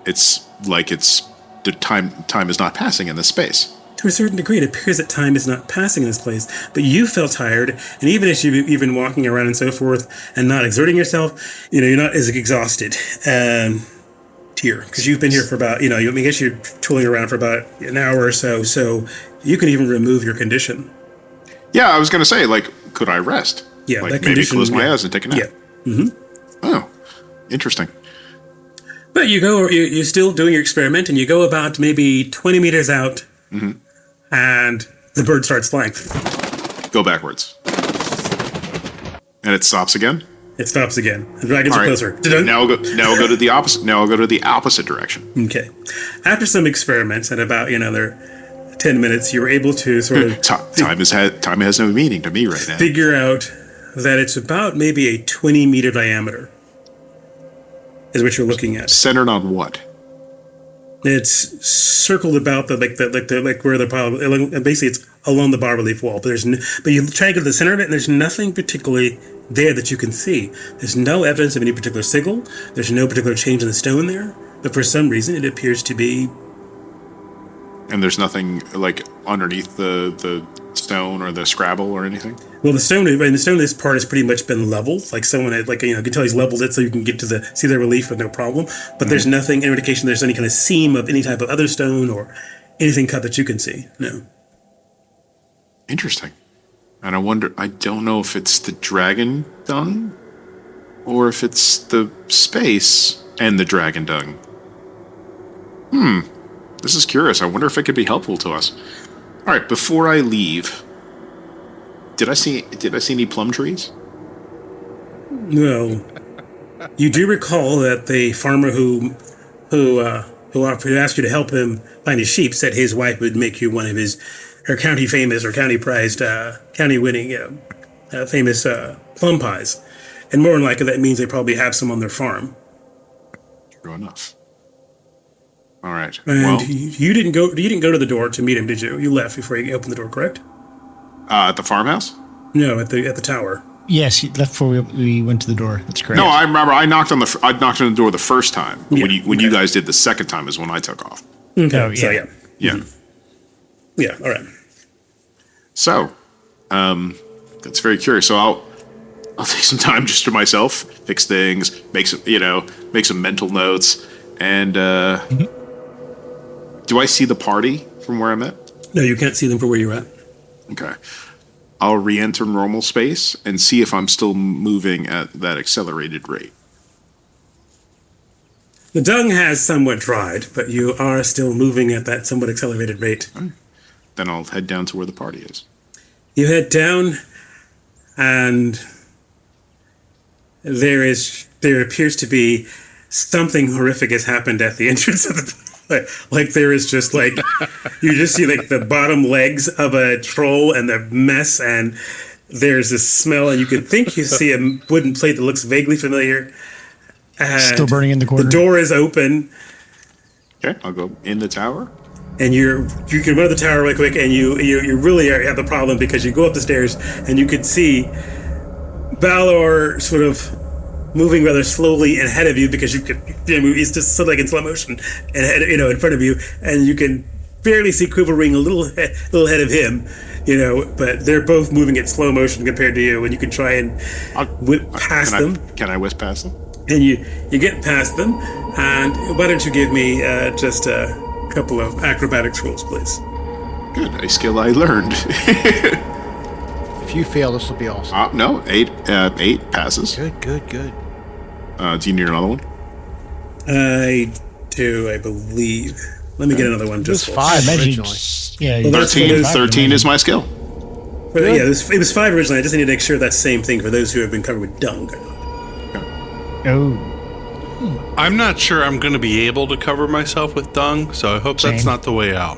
It's like the time is not passing in this space. To a certain degree, it appears that time is not passing in this place. But you feel tired, and even as you've been walking around and so forth, and not exerting yourself, you're not as exhausted here because you've been here for about I guess you're tooling around for about an hour or so. So you can even remove your condition. Yeah, I was going to say, like, could I rest? Yeah, like maybe close my eyes and take a nap. Yeah. Mm-hmm. Oh, interesting. But you're still doing your experiment, and you go about maybe 20 meters out, and the bird starts flying. Go backwards. And it stops again? It stops again. The dragons are closer. Now I'll go to the opposite. Now I'll go to the opposite direction. Okay. After some experiments, at about another 10 minutes, you were able to sort of time has no meaning to me right now. Figure out that it's about maybe a 20-meter diameter. Is what you're looking at. Centered on what? It's circled about where the bottom. Basically, it's along the bas-relief wall. But you try to go to the center of it, and there's nothing particularly there that you can see. There's no evidence of any particular sigil. There's no particular change in the stone there. But for some reason, it appears to be. And there's nothing like underneath the stone or the scrabble or anything. Well, the stone. This part has pretty much been leveled. Like someone had, you can tell he's leveled it so you can get to see the relief with no problem. But there's nothing, any indication there's any kind of seam of any type of other stone or anything cut that you can see. No. Interesting. And I don't know if it's the dragon dung or if it's the space and the dragon dung. This is curious. I wonder if it could be helpful to us. All right, before I leave, did I see any plum trees? No. You do recall that the farmer who asked you to help him find his sheep said his wife would make you one of her county famous or county prized, county winning, famous plum pies. And more than likely that means they probably have some on their farm. True enough. All right. And you didn't go to the door to meet him, did you? You left before you opened the door, correct? At the farmhouse? No, at the tower. Yes, he left before we went to the door. That's correct. No, I remember I knocked on the door the first time. But when you guys did the second time is when I took off. Okay. Oh, yeah. So, yeah. Yeah. Yeah, all right. So, that's very curious. So I'll take some time just to myself, fix things, make some mental notes, and do I see the party from where I'm at? No, you can't see them from where you're at. Okay. I'll re-enter normal space and see if I'm still moving at that accelerated rate. The dung has somewhat dried, but you are still moving at that somewhat accelerated rate. Then I'll head down to where the party is. You head down, and there appears to be something horrific has happened at the entrance of the like there is just like you just see like the bottom legs of a troll and the mess, and there's this smell, and you could think you see a wooden plate that looks vaguely familiar. And still burning in the corner. The door is open. Okay, I'll go in the tower. And you can run to the tower really quick, and you really have the problem because you go up the stairs and you could see Balor sort of moving rather slowly ahead of you because he's just sort of like in slow motion and in front of you, and you can barely see Quiverwing a little ahead of him, but they're both moving at slow motion compared to you, and you can try and whip past them. Can I whisk past them? And you get past them, and why don't you give me just a couple of acrobatics rolls, please? Good, a skill I learned. If you fail, this will be awesome. No, 8 passes. Good. Do you need another one? I do, I believe. Let me get another one. Just it was 5 originally. Yeah, Well, that's 13 is my skill. But yeah, it was 5 originally. I just need to make sure that's the same thing for those who have been covered with dung. Oh, I'm not sure I'm going to be able to cover myself with dung, so I hope that's not the way out.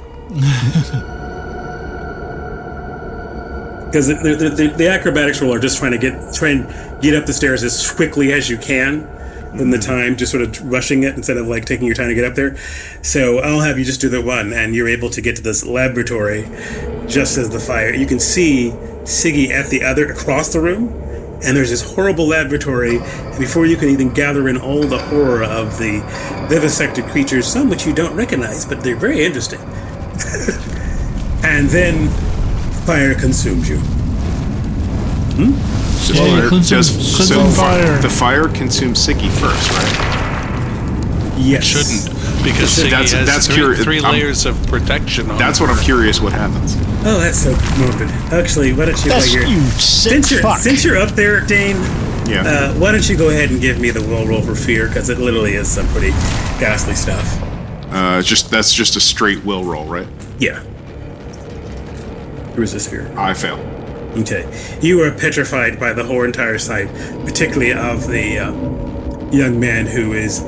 Because the acrobatics roll are just try and get up the stairs as quickly as you can in the time, just sort of rushing it instead of like taking your time to get up there. So I'll have you just do the one, and you're able to get to this laboratory just as the fire. You can see Siggy across the room, and there's this horrible laboratory, and before you can even gather in all the horror of the vivisected creatures, some which you don't recognize, but they're very interesting. And then fire consumes you. The fire consumes Siggy first, right? Yes. It shouldn't, because Siggy has three layers of protection on That's what I'm curious what happens. Oh, that's so morbid. Actually, why don't you... Since you're up there, Dane, why don't you go ahead and give me the will roll for fear, because it literally is some pretty ghastly stuff. That's just a straight will roll, right? Yeah. Resist fear. I fail. Okay. You are petrified by the whole entire sight, particularly of the young man who is,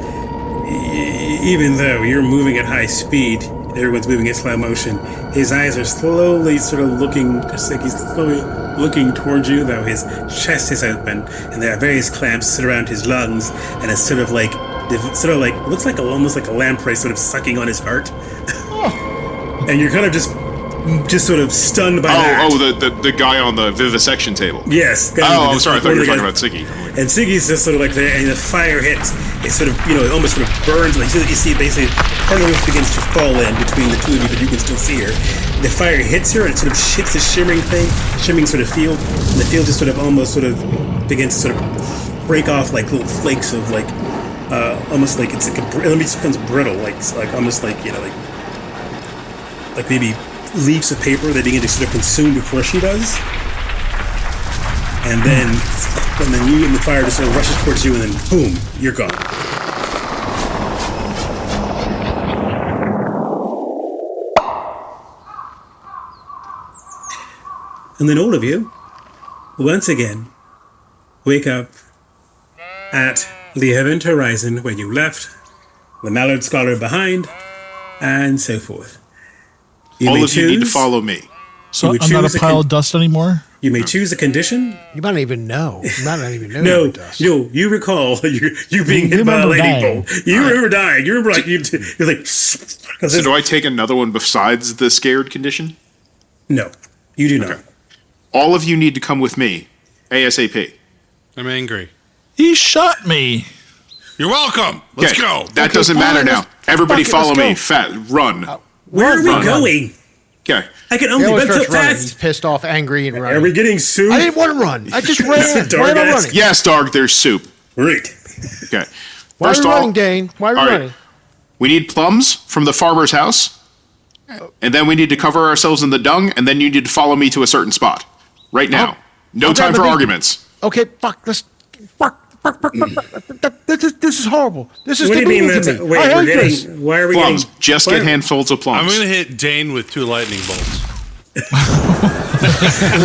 even though you're moving at high speed, everyone's moving at slow motion, his eyes are slowly sort of looking, just like he's slowly looking towards you, though his chest is open, and there are various clamps around his lungs, and it's sort of like, looks like almost like a lamprey sort of sucking on his heart. And you're kind of just sort of stunned by that. The guy on the vivisection table. Yes. I'm sorry. I thought you were talking about Siggy. And Siggy's just sort of like there, and the fire hits. It sort of, it almost sort of burns. Like you see, basically, part of it begins to fall in between the two of you, but you can still see her. The fire hits her, and it sort of hits this shimmering sort of field, and the field just sort of almost sort of begins to sort of break off like little flakes of like, almost like it becomes brittle, like almost like like maybe leaves of paper that begin to sort of consume before she does. And then you and the fire just sort of rushes towards you, and then boom, you're gone. And then all of you, once again, wake up at the event horizon where you left, the Mallard Scholar behind, and so forth. All of you need to follow me. So I'm not a pile of dust anymore? You may choose a condition. You might not even know. You might not even know. No, you recall you being hit by a lightning bolt. You remember dying. You remember you're like. So do I take another one besides the scared condition? No, you do not. All of you need to come with me, ASAP. I'm angry. He shot me. You're welcome. Let's go. That doesn't matter now. Everybody follow me. Run. Where are we going? Okay. I can He only always run so starts running. He's fast. pissed off, angry, and running. Are we getting soup? I didn't want to run. I just ran. Dark Why am I ass. running? Yes, Dark, there's soup. Right. Okay. Why are First we of all, running, Dane? Why are we all right. running? We need plums from the farmer's house, and then we need to cover ourselves in the dung, and then you need to follow me to a certain spot. Right now. No I'll time grab for the big- arguments. Okay, fuck. Let's. Fuck. This is horrible. This is What do you mean demeaning that's... to me. Wait, I we're hate this. getting... Why are we Plums. getting... Just why- get handfuls of plums. I'm going to hit Dane with 2 lightning bolts.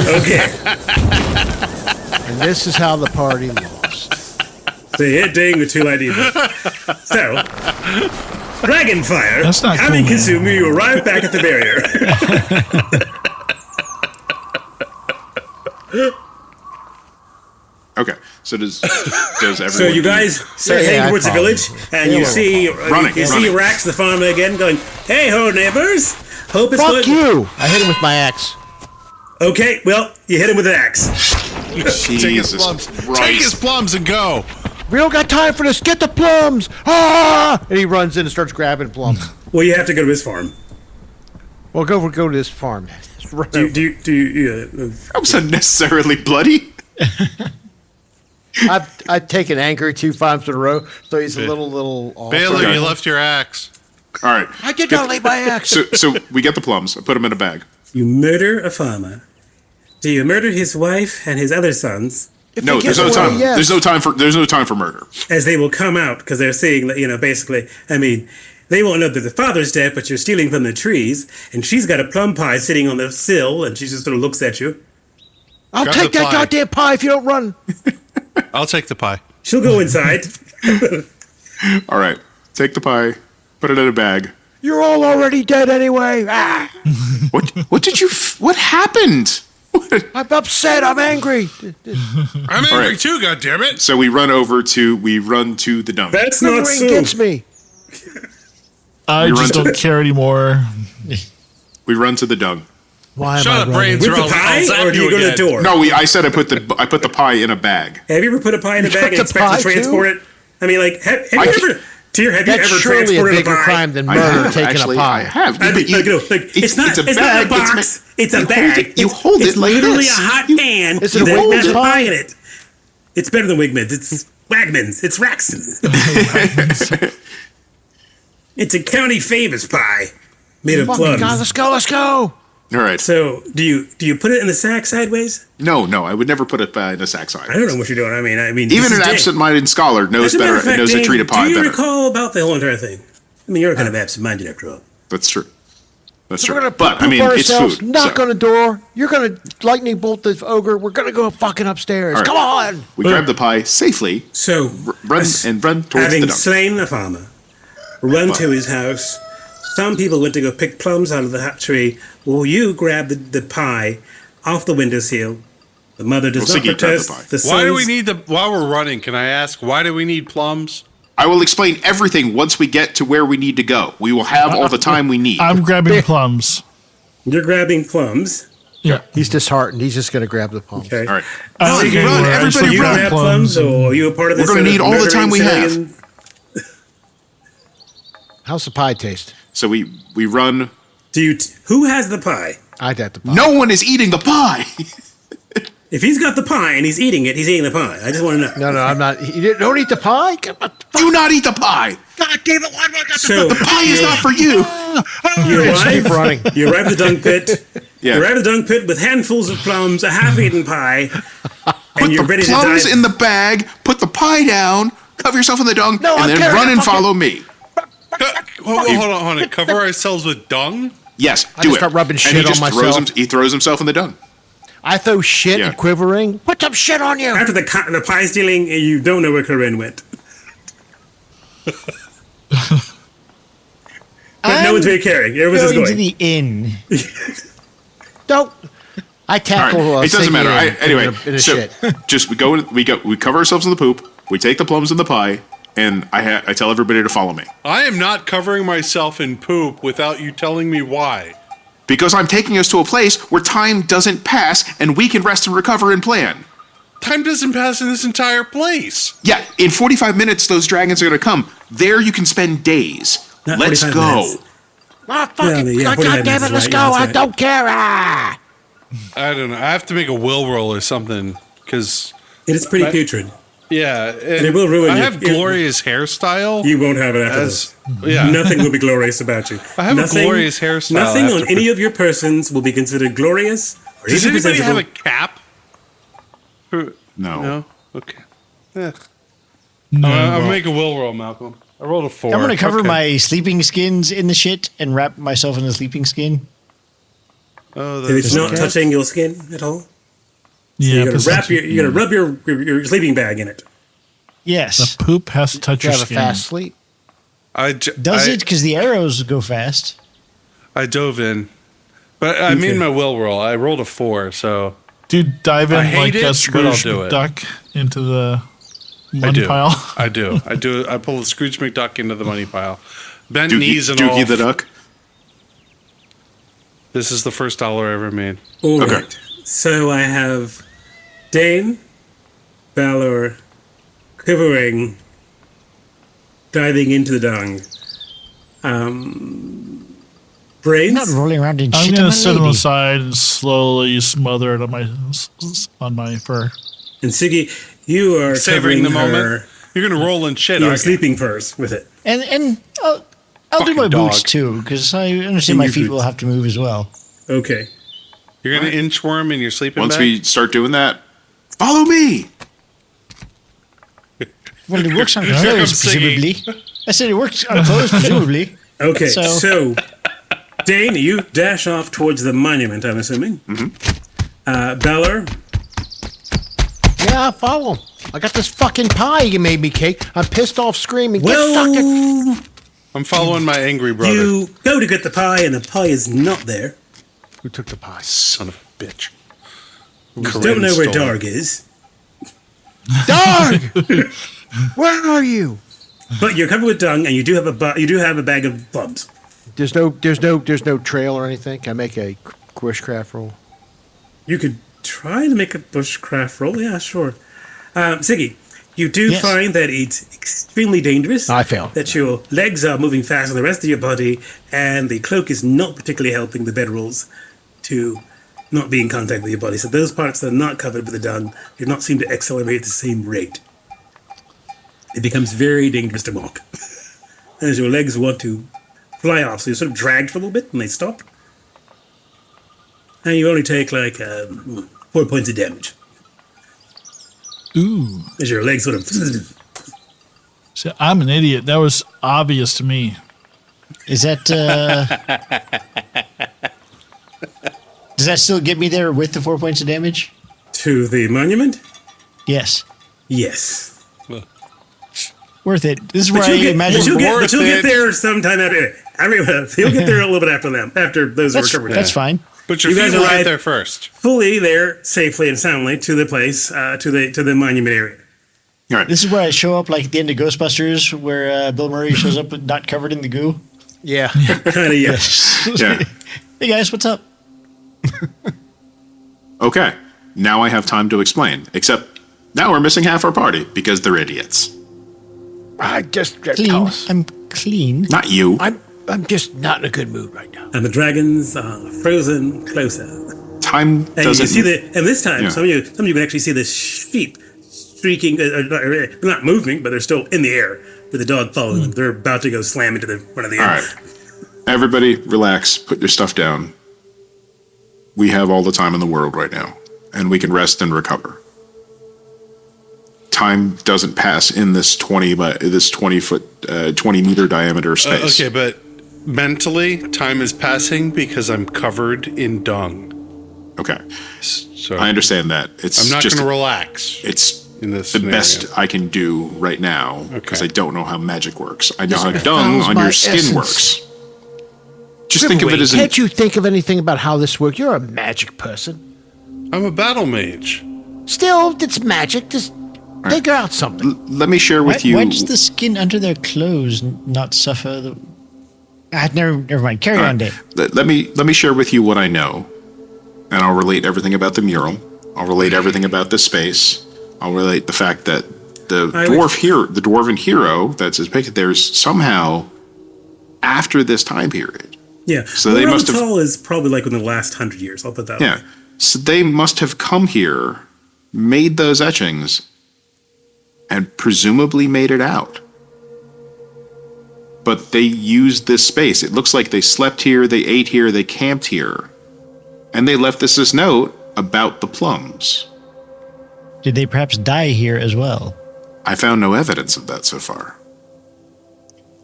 Okay. And this is how the party lost. So you hit Dane with 2 lightning bolts. So, Dragonfire, That's not having cool, man. consumed you, arrive back at the barrier. Okay. So does everyone... So you guys start Yeah, heading I towards the follow. village, and Yeah, you well, see running. see Rax the farmer again going, "Hey ho, neighbors! Hope it's Fuck good." you! I hit him with my axe. Okay, well, you hit him with an axe. Take his Jesus plums. Christ. Take his plums and go. We don't got time for this. Get the plums! Ah! And he runs in and starts grabbing plums. Well, you have to go to his farm. Well, go to this farm. Just run over. Do you That was unnecessarily bloody. I've taken angry 2 times in a row, so he's a little off. Baylor, Okay. you left your axe. All right. I did not leave my axe. So we get the plums. I put them in a bag. you murder a farmer? Do you murder his wife and his other sons If No, he there's gets no away, time. yes. There's no time for murder. as they will come out because they're seeing that, basically, I mean, they won't know that the father's dead, but you're stealing from the trees, and she's got a plum pie sitting on the sill, and she just sort of looks at you. I'll Grab take the that pie. goddamn pie if you don't run. I'll take the pie. She'll go inside. All right. Take the pie. Put it in a bag. You're all already dead anyway. Ah! What did you? What happened? I'm upset. I'm angry. I'm angry right. too, goddammit. So we run to the dump. That's The not ring so. gets me. I You just run to- don't care anymore. We run to the dung. Why am Shut I up, running? brains. With or the I'll pie, zap or do you go to the again. door? No, I said I put the pie in a bag. Have you ever put a pie in a bag and the expect pie, to transport it? I mean, like, have you I- ever... Tyr, have you That's ever surely a transported a bigger pie? crime than I murder have, taking actually. a pie. I have. I mean, But you- it's not a a bag. box. It's a you bag. hold it- you hold it's it like literally this. a hot You- pan Is it a that Wigman's has a pie? pie in it. It's better than Wigman's. It's Wagman's. It's Raxton's. It's a county famous pie made of Fucking plums. God, let's go. Let's go. All right. So, do you put it in the sack sideways? No, I would never put it in a sack side. I don't know what you're doing. I mean, Even this an is Dane. absent-minded scholar knows As a matter better of fact, and knows to Dane, treat a pie do you better. recall about the whole entire thing? I mean, you're kind of absent-minded after all. That's true. That's We're true. gonna But I poop mean, it's ourselves, food. knock so. on the door. You're gonna lightning bolt the ogre. We're gonna go fucking upstairs. All right. Come on. We grab the pie safely, So, run towards having the dump. slain the farmer, run to his house. Some people went to go pick plums out of the hot tree. Well, you grab the pie off the windowsill. The mother does Well, not Sigyn grabbed the protest. pie. The Why do sons- we need while we're running, can I ask, why do we need plums? I will explain everything once we get to where we need to go. We will have all the time we need. I'm grabbing plums. You're grabbing plums. Yeah. He's disheartened. He's just gonna grab the palm. Okay. All right. Run, run, everybody you run. grab plums, or are you a part of this? We're gonna sort of need all the murdering time we have. civilian- How's the pie taste? So we run. Who has the pie? I'd have the pie. No one is eating the pie. If he's got the pie and he's eating it, he's eating the pie. I just want to know. No, I'm not. Don't eat the pie. Do not eat the pie. God damn it! Why do I got So The pie is not for you. you Keep arrive, running. you arrive at the dung pit. Yeah. You arrive at the dung pit with handfuls of plums, a half-eaten pie, Put and you're the ready to plums dive. in the bag. Put the pie down. Cover yourself in the dung, No, I'm and then carrying run a and fucking- follow me. Hold on. Cover ourselves with dung? Yes, I do just it. start rubbing and shit he on just myself. he throws himself in the dung. I throw shit Yeah. and quivering. Put some shit on you. After the pie stealing, you don't know where Karyn went. But no one's very caring. Everyone's just Going to going. the inn. Don't. I All tackle. right. It doesn't Sigyn matter. Anyway, in a so shit. just we cover ourselves in the poop. We take the plums in the pie, and I tell everybody to follow me I am not covering myself in poop without you telling me why. because I'm taking us to a place where time doesn't pass, and we can rest and recover and plan. Time doesn't pass in this entire place. Yeah, in 45 minutes, those dragons are going to come. There, you can spend days. Not Let's 45 go. minutes. Ah, fuck it. God damn it, let's go. I don't care. Ah. I don't know. I have to make a will roll or something because It is pretty putrid. yeah, And it will ruin I you. have glorious hairstyle. You won't have it after this. Yeah, Nothing will be glorious about you. I have a glorious hairstyle. Nothing on after- any of your persons will be considered glorious or Does even anybody have presentable. a cap? No. No. Okay. Yeah. No, I'll well, make a will roll, Malcolm. I rolled a 4. I'm going to cover Okay. my sleeping skins in the shit and wrap myself in the sleeping skin. Oh, If it's not okay. touching your skin at all. yeah, You're gonna perception. you're gonna rub your sleeping bag in it. Yes. The poop has to touch You your have a skin. fast sleep. Does it? Because the arrows go fast. I dove in, but I made my will roll. I rolled a 4, so Dude, dive in I hate like it, a but I'll Scrooge do it. McDuck into the I money do. pile. I do. I pull the Scrooge McDuck into the money pile. Bent Dookie, knees and all. Dookie the duck. This is the first dollar I ever made. All Okay. right. So I have Dane, Balor, Quiverwing, diving into the dung. Brains. Not rolling around in I'm shit. gonna I'm a sit on the lady. side and slowly smother it on my fur. And Siggy, you are Savoring covering the her, moment. You're gonna roll in shit. your aren't you? sleeping furs with it. And I'll do Fucking my boots dog. too, because I understand And my your feet boots. will have to move as well. Okay. You're gonna inchworm in your sleeping Once bag. we start doing that, follow me. Well, it works on Here clothes, comes Siggy. presumably. I said it works on clothes, presumably. Okay. So- So, Dane, you dash off towards the monument, I'm assuming. Balor, Yeah, I'll follow him. I got this fucking pie you made me, Cake. I'm pissed off screaming. Get fucking... well, I'm following my angry brother. you go to get the pie, and the pie is not there. Who took the pie? Son of a bitch. Don't know where stole it. Darg is. Dog! Where are you? But you're covered with dung, and you do have a bag of bumps. There's no trail or anything. Can I make a bushcraft roll? You could try to make a bushcraft roll. Yeah, sure. Siggy, you do Yes. find that it's extremely dangerous. I failed. That your legs are moving faster than the rest of your body, and the cloak is not particularly helping the bedrolls to not be in contact with your body. So those parts that are not covered with the dung do not seem to accelerate at the same rate. It becomes very dangerous to walk. As your legs want to fly off, so you're sort of dragged for a little bit, and they stop. And you only take like 4 points of damage. Ooh. As your legs sort of... See, I'm an idiot. That was obvious to me. Is that? Does that still get me there with the 4 points of damage? To the monument? Yes. Yes. Worth it. This is But where I you'll imagine. get there sometime after... You'll get there a little bit after them, after those are That's, recovered. that's fine. But your You guys feet will arrive- get there first. Fully there, safely and soundly, to the place, to the monument area. All right. This is where I show up like at the end of Ghostbusters, where Bill Murray shows up not covered in the goo. Yeah. Kind of, yes. Yeah. Hey guys, what's up? Okay. Now I have time to explain. Except now we're missing half our party because they're idiots. I just... Clean. Tell us. I'm clean. Not you. I'm just not in a good mood right now. And the dragons are frozen closer. Time And you doesn't. can see and this time, Yeah. some of you can actually see the sheep streaking, not moving, but they're still in the air with the dog following them. They're about to go slam into the front of the All air. right. Everybody, relax. Put your stuff down. We have all the time in the world right now, and we can rest and recover. Time doesn't pass in this 20 meter diameter space. Okay, but mentally, time is passing because I'm covered in dung. Okay. So I understand that. It's I'm not just going to relax. it's in this the scenario. best I can do right now because Okay. I don't know how magic works. I know how This dung befoul on my your skin essence. works. Just think of it as an, Can't you think of anything about how this works? You're a magic person. I'm a battle mage. Still, it's magic. Just figure out something. let me share Why, with you. why does the skin under their clothes not suffer? Never mind. Carry on, Dave. Let me share with you what I know, and I'll relate everything about the mural. I'll relate everything about this space. I'll relate the fact that the dwarven hero that's depicted there is somehow after this time period. Yeah. So they must have. Reptile is probably like within the last 100 years. I'll put that. Yeah. So they must have come here, made those etchings, and presumably made it out. But they used this space. It looks like they slept here, they ate here, they camped here. And they left this note about the plums. Did they perhaps die here as well? I found no evidence of that so far.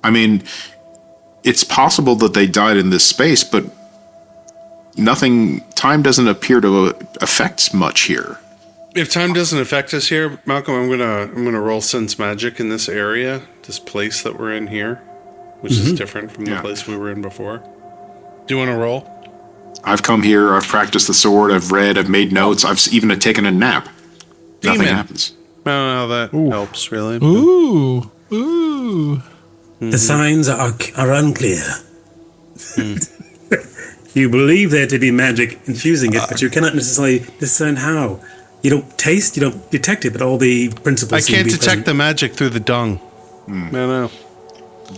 I mean, it's possible that they died in this space, but time doesn't appear to affect much here. If time doesn't affect us here, Malcolm, I'm gonna roll sense magic in this area, this place that we're in here, which is different from the place we were in before. Do you want to roll? I've come here, I've practiced the sword, I've read, I've made notes, I've even taken a nap. Nothing happens. I don't know how that helps, really. Ooh. The signs are unclear. You believe there to be magic infusing it, but you cannot necessarily discern how. You don't taste, you don't detect it, but all the principles. I can't detect the magic through the dung. No.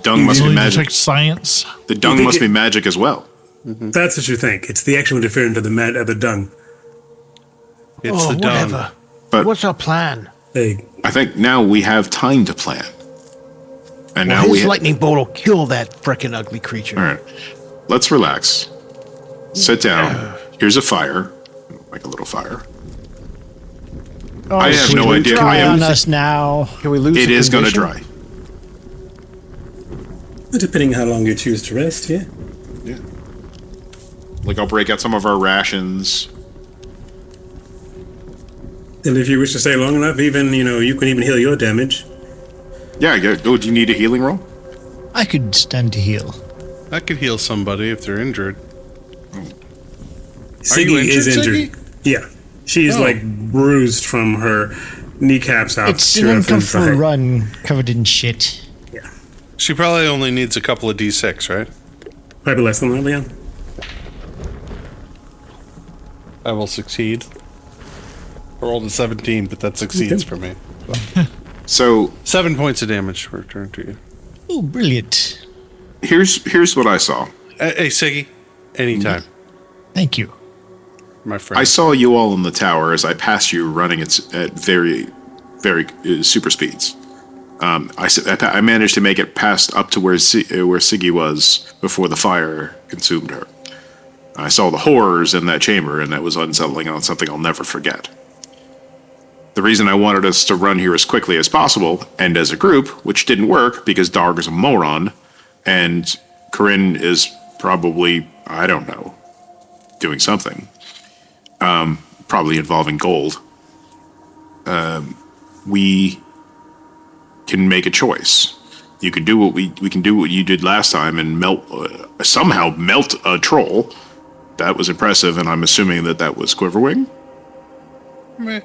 Dung must be magic. Detect science. The dung must be magic as well. That's what you think. It's the actual interference of the dung. It's the dung. Whatever. But what's our plan? I think now we have time to plan. And Well, now his lightning bolt will kill that frickin' ugly creature. All right. Let's relax. Sit down. Here's a fire. Like a little fire. Oh, I have no idea. Dry on us now. Can we lose It the is going to condition? dry. Depending how long you choose to rest, yeah. Yeah. Like I'll break out some of our rations. And if you wish to stay long enough, even, you can even heal your damage. Yeah. Oh, do you need a healing roll? I could stand to heal. I could heal somebody if they're injured. Siggy is injured. Siggy? Yeah. She's bruised from her kneecaps out. It's to an her uncomfortable thigh. run covered in shit. Yeah. She probably only needs a couple of D6, right? Probably less than that, Leon. I will succeed. I rolled a 17, but that succeeds for me. So 7 points of damage returned to you. Oh, brilliant. here's what I saw. Hey, Siggy, anytime, Thank you. my friend. I saw you all in the tower as I passed you running at very, very super speeds. I managed to make it past up to where Siggy was before the fire consumed her. I saw the horrors in that chamber, and that was unsettling and something I'll never forget. The reason I wanted us to run here as quickly as possible, and as a group, which didn't work because Darg is a moron, and Karyn is probably, I don't know, doing something. Probably involving gold. We can make a choice. You can do what we can do what you did last time and somehow melt a troll. That was impressive, and I'm assuming that was Quiverwing. Meh.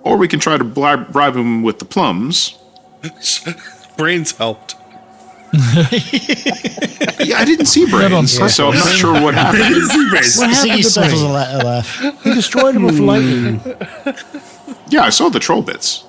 Or we can try to bribe him with the plums. Brains helped. Yeah, I didn't see brains, so I'm not sure what happened. Siggy suffers a laugh. He destroyed him with lightning. Yeah, I saw the troll bits.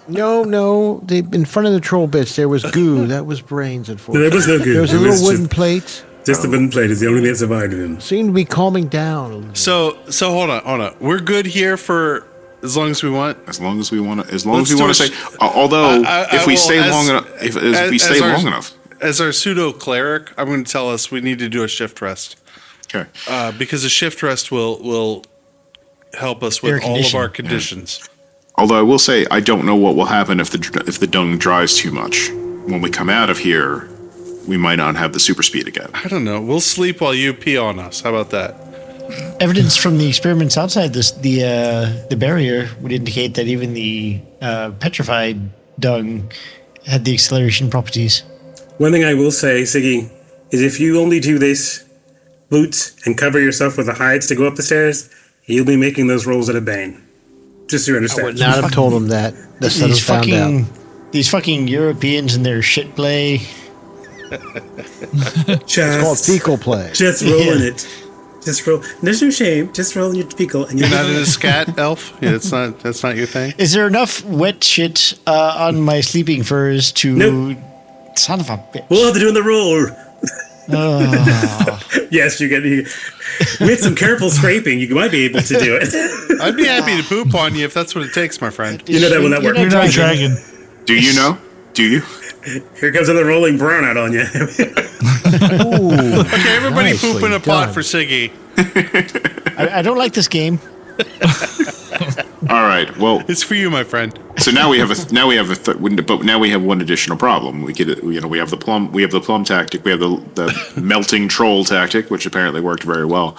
No. In front of the troll bits, there was goo. That was brains, No, unfortunately. there was no good. There was a It little wooden just, plate. just the wooden plate is the only thing that survived him. Seemed to be calming down. So hold on. We're good here for as long as we want. As long as we want to Let's do say. a Although, if we stay as- long enough, if we stay long enough. As our pseudo cleric, I'm going to tell us we need to do a shift rest. Okay. Because a shift rest will help us with Air all of our condition. conditions. Although I will say, I don't know what will happen if the dung dries too much. When we come out of here, we might not have the super speed again. I don't know. We'll sleep while you pee on us. How about that? Evidence from the experiments outside the barrier would indicate that even the petrified dung had the acceleration properties. One thing I will say, Siggy, is if you only do this, boots, and cover yourself with the hides to go up the stairs, you'll be making those rolls at a bane. Just so you understand. I would not have told him that. That's what I found out. These fucking Europeans and their shit play. It's called fecal play. Just rolling it. Just roll. There's no shame. Just roll your fecal, and You're not in a scat elf? Yeah, that's not your thing? Is there enough wet shit on my sleeping furs to... Nope. Son of a bitch. We'll have to do the roll. Yes, with some careful scraping, you might be able to do it. I'd be happy to poop on you if that's what it takes, my friend. You know that will not work. You're not a dragon. Do you know? Do you? Here comes another rolling brownout on you. Okay, everybody Nicely poop in a pot done. for Siggy. I don't like this game. All right. Well, It's for you, my friend. so now we have but now we have one additional problem. We have the plum tactic. We have the melting troll tactic, which apparently worked very well.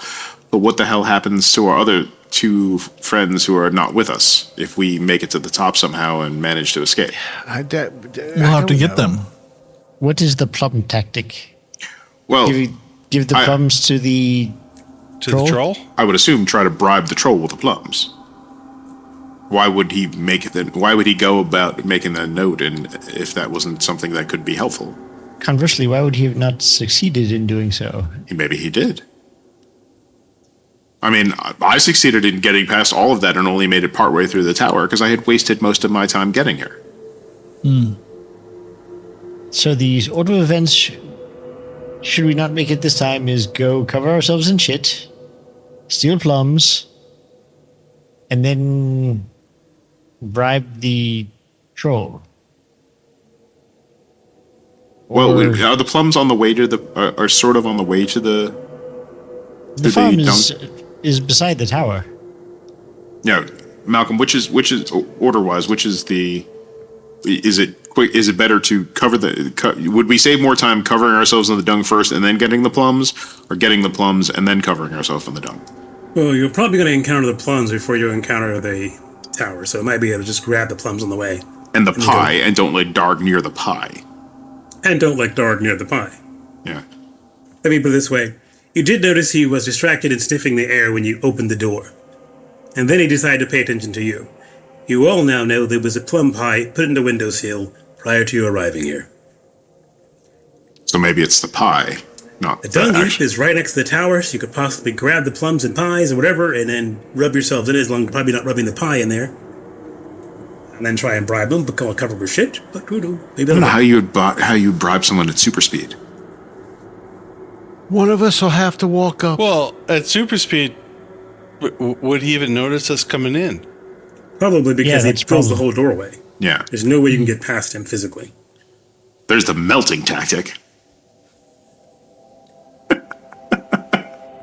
But what the hell happens to our other two friends who are not with us if we make it to the top somehow and manage to escape? We'll have to get them. What is the plum tactic? Well, Give the plums to the To Troll? the troll? I would assume try to bribe the troll with the plums. Why would he Why would he go about making that note, and if that wasn't something that could be helpful? Conversely, why would he have not succeeded in doing so? Maybe he did. I mean, I succeeded in getting past all of that and only made it partway through the tower because I had wasted most of my time getting here. So the order of events, should we not make it this time, is go cover ourselves in shit, steal plums, and then bribe the troll. Well, Or- are the plums on the way to are sort of on the way to the The farm is dunk? beside the tower. No, Malcolm. Which is order wise? Which is the? Is it better to cover would we save more time covering ourselves in the dung first and then getting the plums, or getting the plums and then covering ourselves in the dung? Well, you're probably going to encounter the plums before you encounter the tower, so it might be able to just grab the plums on the way. And the pie, and don't let Darg near the pie. And don't let Darg near the pie. Yeah. Let me put it this way. You did notice he was distracted and sniffing the air when you opened the door. And then he decided to pay attention to you. You all now know there was a plum pie put in the windowsill prior to you arriving here. So maybe it's the pie, not The dung heap actual- is right next to the tower, so you could possibly grab the plums and pies or whatever, and then rub yourselves in it, as long as you're probably not rubbing the pie in there. And then try and bribe them, but call cover with shit. But who knows? Maybe I don't know that'll how you bribe someone at super speed. One of us will have to walk up. Well, at super speed, would he even notice us coming in? probably because he that's fills the probably- whole doorway. Yeah. There's no way you can get past him physically. There's the melting tactic.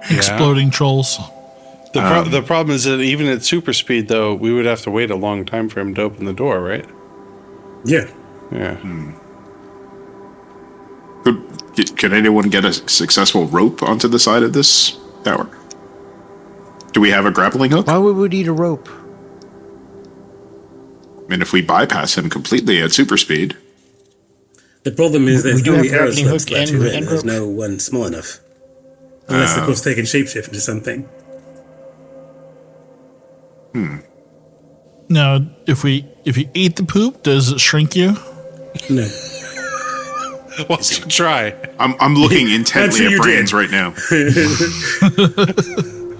Exploding trolls. The problem is that even at super speed, though, we would have to wait a long time for him to open the door, right? Yeah. Yeah. Can anyone get a successful rope onto the side of this tower? Do we have a grappling hook? Why would we need a rope? And if we bypass him completely at super speed, The problem is there's We do only have arrow grappling slits hook left and- to it. and There's rope. no one small enough. Unless, of course, they can shapeshift into something. Now, if you eat the poop, does it shrink you? No. Why don't you try? I'm looking intently who at you brains did. right now.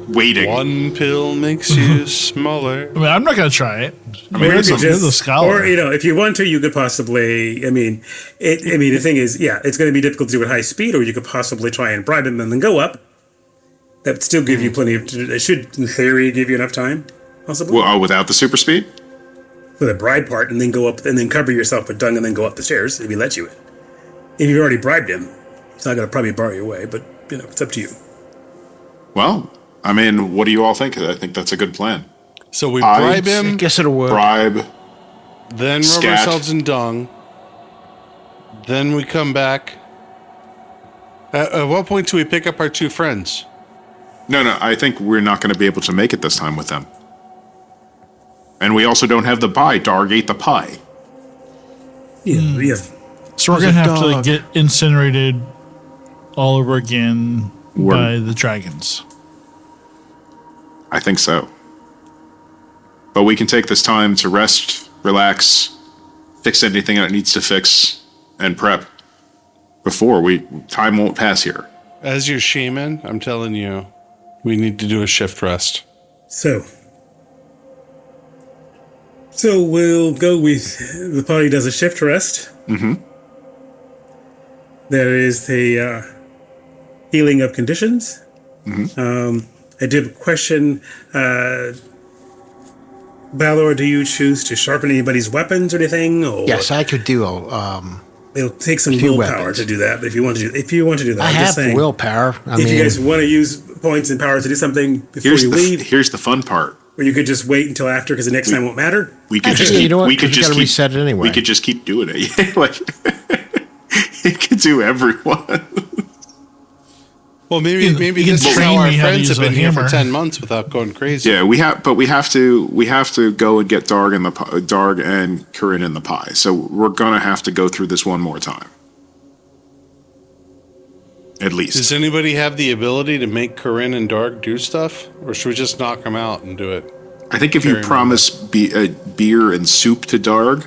Waiting. One pill makes you smaller. I mean, I'm not going to try it. I mean, You're it's the scholar. Or, if you want to, you could possibly, the thing is, it's going to be difficult to do at high speed, or you could possibly try and bribe him and then go up. That would still give you plenty of, it should, in theory, give you enough time, possibly, Without the super speed? for the bribe part, and then go up, and then cover yourself with dung, and then go up the stairs, if he lets you in. If you've already bribed him, he's not going to probably bar your way, but, it's up to you. Well, I mean, what do you all think? I think that's a good plan. So we bribe I him, guess it'll work. Bribe. then rub Scat. ourselves in dung. Then we come back. At what point do we pick up our two friends? No, I think we're not going to be able to make it this time with them. And we also don't have the pie. Darg ate the pie. Yeah. So we're There's going to a have to dog. get incinerated all over again by the dragons. I think so. But we can take this time to rest, relax, fix anything that it needs to fix, and prep before time won't pass here. As your shaman, I'm telling you, we need to do a shift rest. So we'll go with the party does a shift rest. Mm-hmm. There is the healing of conditions. I do have a question. Balor, do you choose to sharpen anybody's weapons or anything? Or Yes, I could do it'll take some few willpower weapons. to do that. But if you want to do that, I I'm have just saying, willpower. if you guys want to use points and power to do something before you leave, Here's the fun part. or you could just wait until after because the next time won't matter. We could Actually, just keep, you know what? we could 'Cause you just gotta keep, reset it anyway. We could just keep doing it. Like it could do everyone. Well, maybe You this can is train how our me how to friends use have a been here for hammer. 10 months without going crazy. Yeah, we have to go and get Darg and Karyn in the pie. So we're gonna have to go through this one more time, at least. Does anybody have the ability to make Karyn and Darg do stuff? Or should we just knock them out and do it? I think if you Very promise beer and soup to Darg,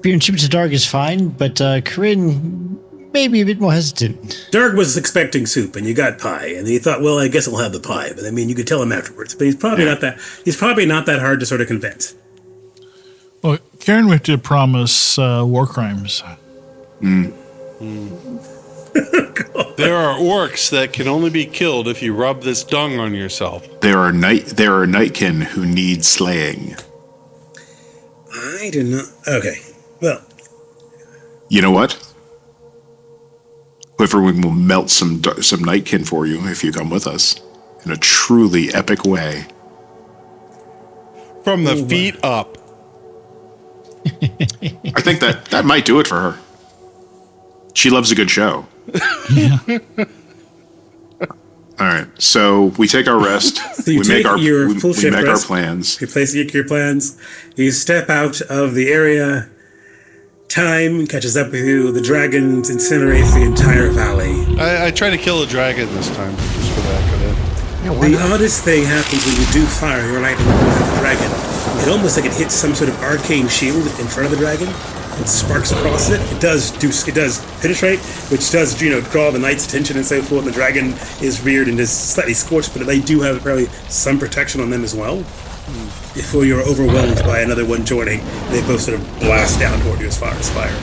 Beer and soup to dark is fine, but Karyn may be a bit more hesitant. Dirk was expecting soup, and you got pie, and he thought, "Well, I guess I'll have the pie." But I mean, you could tell him afterwards. But he's probably not that. He's probably not that hard to sort of convince. Well, Karyn, we did promise war crimes. There are orcs that can only be killed if you rub this dung on yourself. there are nightkin who need slaying. I do not. Okay, well, You know what? Quiverwing will melt some nightkin for you if you come with us in a truly epic way. From the feet up. I think that might do it for her. She loves a good show. All right, so we take our rest. so you take your full we shift make rest. our plans. You place your plans. You step out of the area. Time catches up with you. The dragons incinerate the entire valley. I try to kill a dragon this time, just for the heck of it. The oddest thing happens when you do fire your lightning bolt at the dragon. It almost like it hits some sort of arcane shield in front of the dragon. It sparks across it. It does penetrate, which does draw the knight's attention and so forth. The dragon is reared and is slightly scorched, but they do have probably some protection on them as well. Before you're overwhelmed by another one joining, they both sort of blast down toward you as far as fire.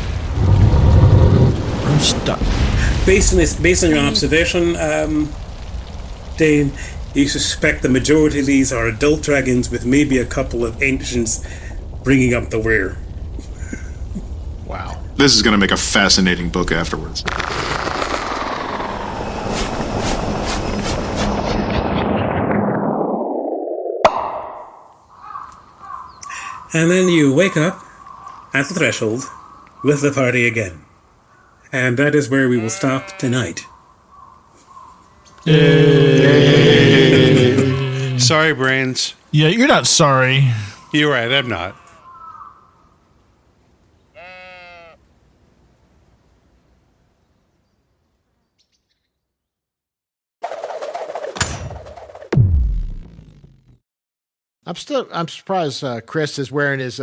I'm stuck. Based on your observation, Dane, you suspect the majority of these are adult dragons with maybe a couple of ancients bringing up the rear. Wow. This is going to make a fascinating book afterwards. And then you wake up at the threshold with the party again. And that is where we will stop tonight. Sorry, brains. Yeah, you're not sorry. You're right, I'm not. I'm surprised Chris is wearing his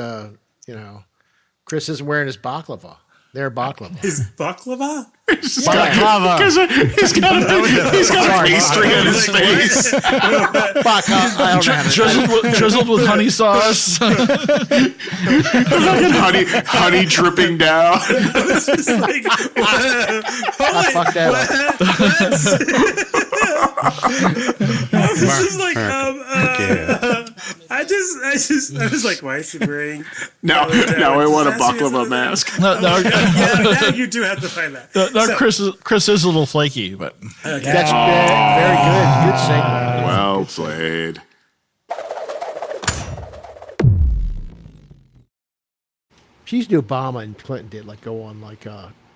Chris isn't wearing his baklava. Their baklava. Is baklava? Baklava. He's got a pastry on his face. Drizzled with honey sauce. honey dripping down. It's like, I fucked that up. I was just like, I was like, why is he wearing? Now I want a baklava mask. Now you do have to find that. Chris is a little flaky, but That's very good. Good segment. Well played. She used to do Obama and Clinton did, like go on like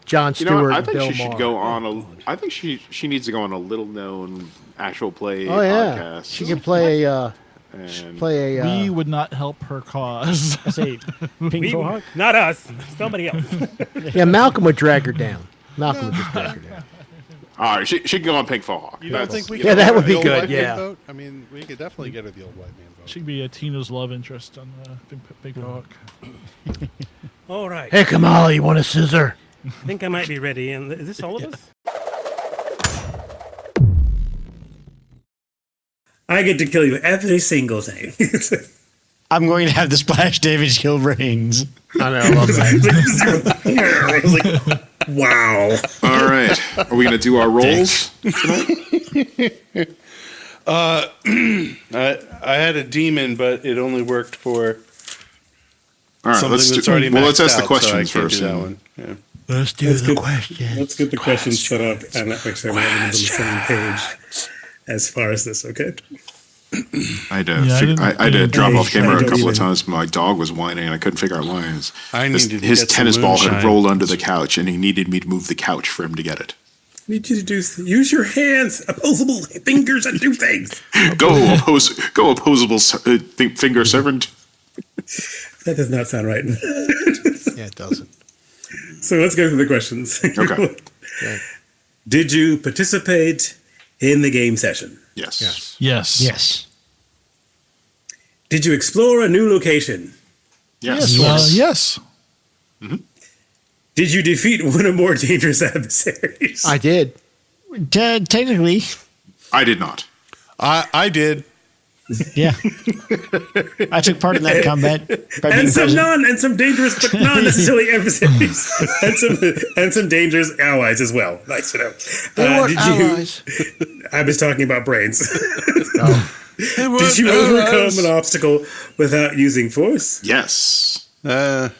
Jon You Stewart know what? I and think Bill she should Maher. go on I think she needs to go on a little known actual play Oh yeah, podcast. she can play a And we would not help her cause. Say, Pink Mohawk? Not us. Somebody else. yeah. Malcolm would drag her down. Malcolm would just drag her down. all right, she can go on Pink Fallhawk. You don't think we Yeah, could that get would her be the old good, white man yeah. vote? I mean, we could definitely get her the old white man vote. She'd be Tina's love interest on Big Hawk. All right. Hey Kamala, you want a scissor? I think I might be ready. And is this all of us? I get to kill you every single day. I'm going to have the splash damage kill brains. I know. I love that. Wow. All right. Are we going to do our rolls tonight? I had a demon, but it only worked for All right. something Let's that's do. already Well, let's maxed ask the out, questions so I can't first. do that and- one. Yeah. Let's do the question. Let's get the questions set up and make sure everyone's on the same page as far as this, okay? I had to, I I had to didn't- drop off I camera a don't couple of even- times. My dog was whining, and I couldn't figure out why. I needed to His get some tennis ball had moonshine. rolled under the couch, and he needed me to move the couch for him to get it. Need you to use your hands, opposable fingers, and do things. Go opposable finger servant. That does not sound right. Yeah, it doesn't. So let's go through the questions. Okay. Did you participate in the game session? Yes. Yes. Yes. Yes. Did you explore a new location? Yes. Yes. Did you defeat one or more dangerous adversaries? I did. Technically, I did not. I did. yeah. I took part in that combat by being and some present. and some dangerous but not necessarily adversaries, and some dangerous allies as well. Nice to know. Did allies? you? I was talking about brains. Oh. Did you overcome an obstacle without using force? Yes. I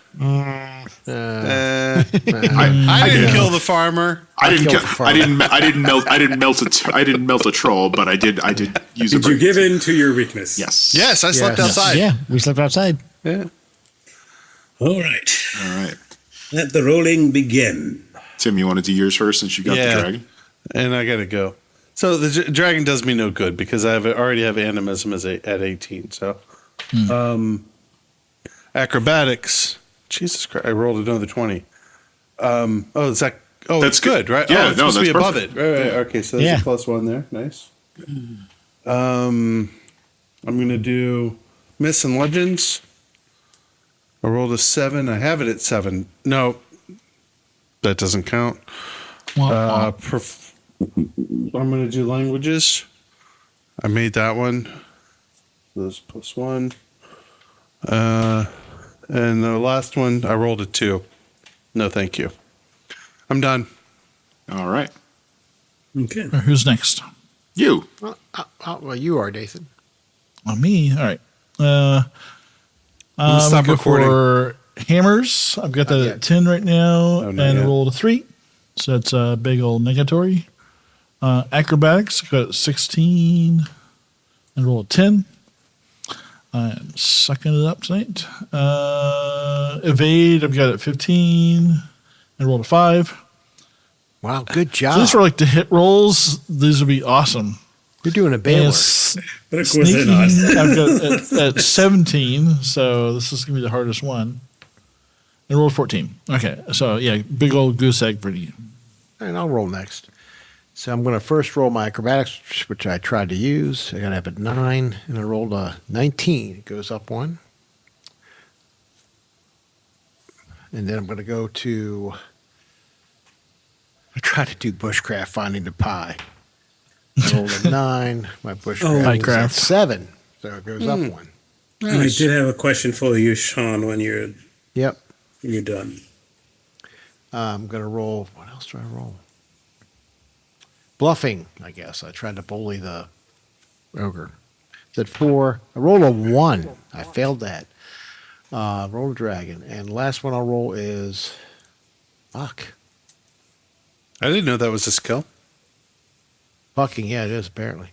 didn't kill the farmer. I didn't. killed Kill, the I didn't. I didn't melt. I didn't melt a troll, but I did. I did use. Did a you brain. give in to your weakness? Yes. Yes, I slept Yes. outside. Yeah, we slept outside. Yeah. All right. All right. Let the rolling begin. Tim, you want to do yours first since you got Yeah. the dragon? And I gotta go. So the dragon does me no good because I already have animism at 18. So, acrobatics. Jesus Christ! I rolled another 20. Is that? Oh, That's that's good, right? Yeah, oh, it's no, supposed to be that's above perfect. it. Right. Okay, so that's Yeah. a +1 there. Nice. I'm gonna do myths and legends. I rolled a 7. I have it at 7. No, that doesn't count. I'm going to do languages. I made that one. Those +1. And the last one, I rolled a 2. No, thank you. I'm done. All right. Okay. Who's next? You. Well, you are, Nathan. Oh, me. All right. Stop Go recording. for hammers. I've got that Not at yet. 10 right now, Oh, not and I yet. rolled a 3. So that's a big old negatory. Acrobatics, I've got 16 and rolled a 10. I'm sucking it up tonight. Evade, I've got it 15 and rolled a 5. Wow, good job. So these are like the hit rolls. These would be awesome. You're doing a And Baylor. But of course they're not. sneaking, I've got at 17, so this is going to be the hardest one. And rolled 14. Okay, so yeah, big old goose egg for you. And I'll roll next. So I'm going to first roll my acrobatics, which I tried to use. I got to have it 9, and I rolled a 19. It goes up 1. And then I'm going to go to. I tried to do bushcraft, finding the pie. I rolled a 9. My bushcraft was Piecraft. at 7, so it goes up 1. I did have a question for you, Sean, when you're Yep. done. I'm going to roll. What else do I roll? Bluffing, I guess. I tried to bully the ogre. Said 4. I rolled a 1. I failed that. Roll a dragon. And the last one I'll roll is. Fuck. I didn't know that was a skill. Fucking, yeah, it is, apparently.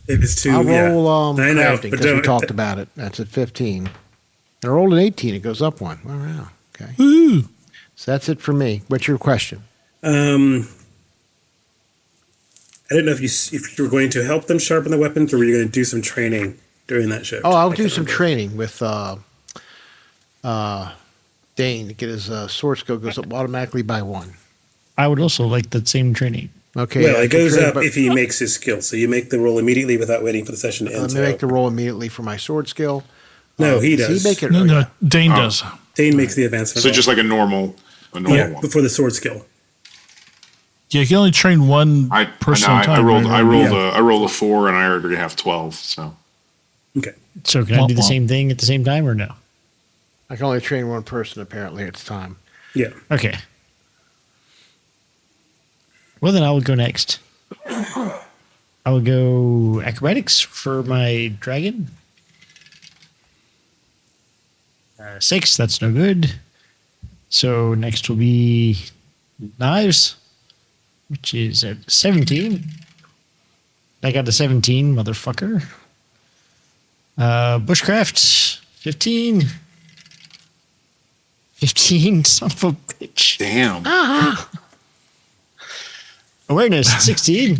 It is too. I'll roll I know, crafting but because we don't. talked about it. That's at 15. And I rolled an 18. It goes up 1. Wow. Okay. Woo! So that's it for me. What's your question? I didn't know if you were going to help them sharpen the weapons, or were you going to do some training during that shift? Oh, I'll I do can't some remember. training with Dane to get his sword skill goes up automatically by 1. I would also like that same training. Okay. Well, I it can goes train, up but if he makes his skill. So you make the roll immediately without waiting for the session to end. Let me make the roll immediately for my sword skill. No, he Does does. he make it? No, Oh, no, yeah. Dane does. Dane makes the advancement. So roll. just like a normal yeah, one. before the sword skill. Yeah, you can only train one person at a time. I right? rolled a 4, and I already have 12. So Okay. So can I do the Womp womp. same thing at the same time or no? I can only train one person apparently at a time. Yeah. Okay. Well, then I will go next. I will go acrobatics for my dragon. 6, that's no good. So next will be knives, which is at 17. I got a 17, motherfucker. Bushcraft, 15. 15, son of a bitch. Damn. Awareness, 16.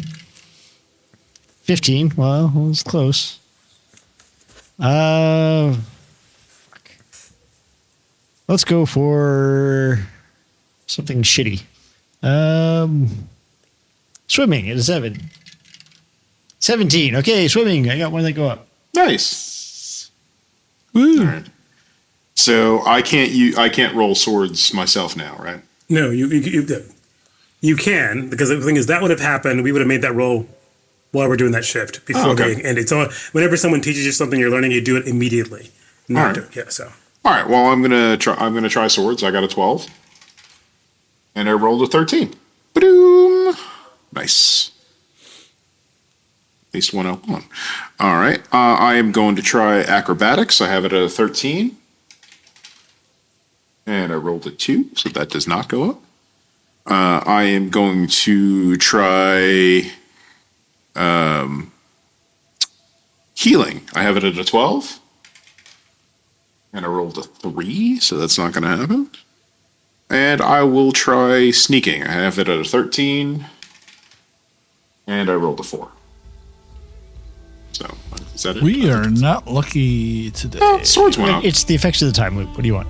15, well, it was close. Fuck. Let's go for something shitty. Swimming at a 7. 17. Okay, swimming. I got one that go up. Nice. Woo. All right. So I can't roll swords myself now, right? No, you can, because the thing is that would have happened. We would have made that roll while we're doing that shift before okay. and it's all. Whenever someone teaches you something you're learning, you do it immediately. All right. Yeah. So. All right. Well, I'm gonna try swords. I got a 12, and I rolled a 13. Ba-doom. Nice. At least 101. All right. I am going to try acrobatics. I have it at a 13, and I rolled a 2, so that does not go up. I am going to try healing. I have it at a 12. And I rolled a 3, so that's not going to happen. And I will try sneaking. I have it at a 13. And I rolled a 4. So, is that it? We are not lucky today. Oh, swords went up. It's the effects of the time loop. What do you want?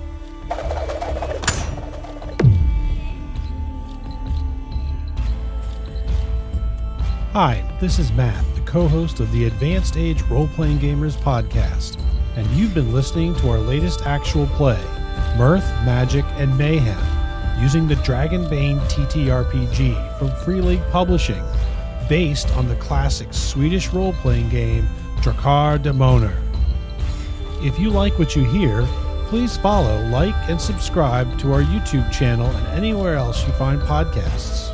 Hi, this is Matt, the co-host of the Advanced Age Role-Playing Gamers podcast, and you've been listening to our latest actual play, Mirth, Magic, and Mayhem, using the Dragonbane TTRPG from Free League Publishing, based on the classic Swedish role-playing game Drakar Demoner. If you like what you hear, please follow, like, and subscribe to our YouTube channel and anywhere else you find podcasts.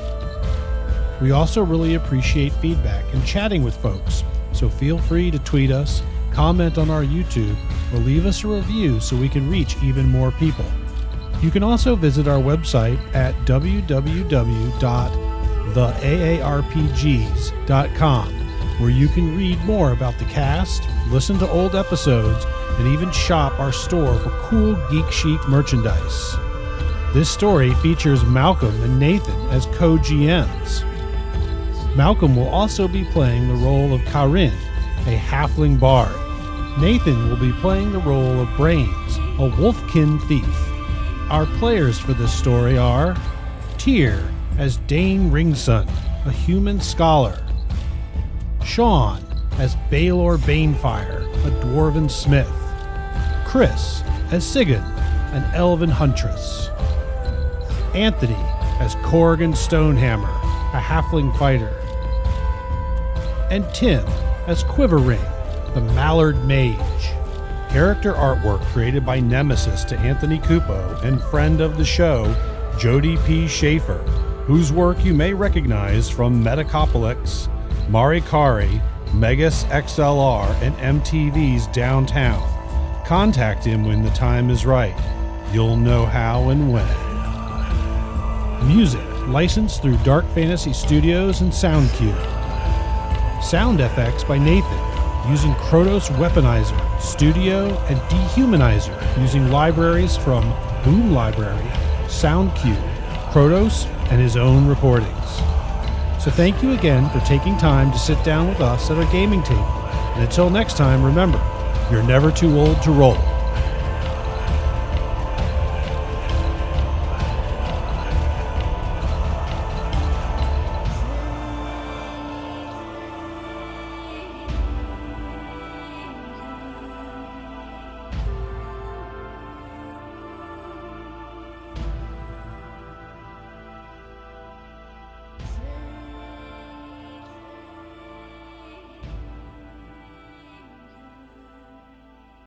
We also really appreciate feedback and chatting with folks, so feel free to tweet us, comment on our YouTube, or leave us a review so we can reach even more people. You can also visit our website at www.theaarpgs.com, where you can read more about the cast, listen to old episodes, and even shop our store for cool geek chic merchandise. This story features Malcolm and Nathan as co-GMs. Malcolm will also be playing the role of Karyn, a halfling bard. Nathan will be playing the role of Brains, a Wolfkin thief. Our players for this story are Tyr as Dane Ringson, a human scholar. Sean as Balor Banefire, a dwarven smith. Chris as Sigyn, an elven huntress. Anthony as Korgan Stonehammer, a halfling fighter. And Tim as Quiverwing, the Mallard Mage. Character artwork created by Nemesis to Anthony Cupo and friend of the show, Jody P. Schaefer, whose work you may recognize from Metacopolis, Marikari, Megas XLR, and MTV's Downtown. Contact him when the time is right. You'll know how and when. Music licensed through Dark Fantasy Studios and SoundCube. Sound FX by Nathan, using Krotos Weaponizer, Studio, and Dehumanizer, using libraries from Boom Library, SoundCube, Krotos, and his own recordings. So thank you again for taking time to sit down with us at our gaming table. And until next time, remember, you're never too old to roll.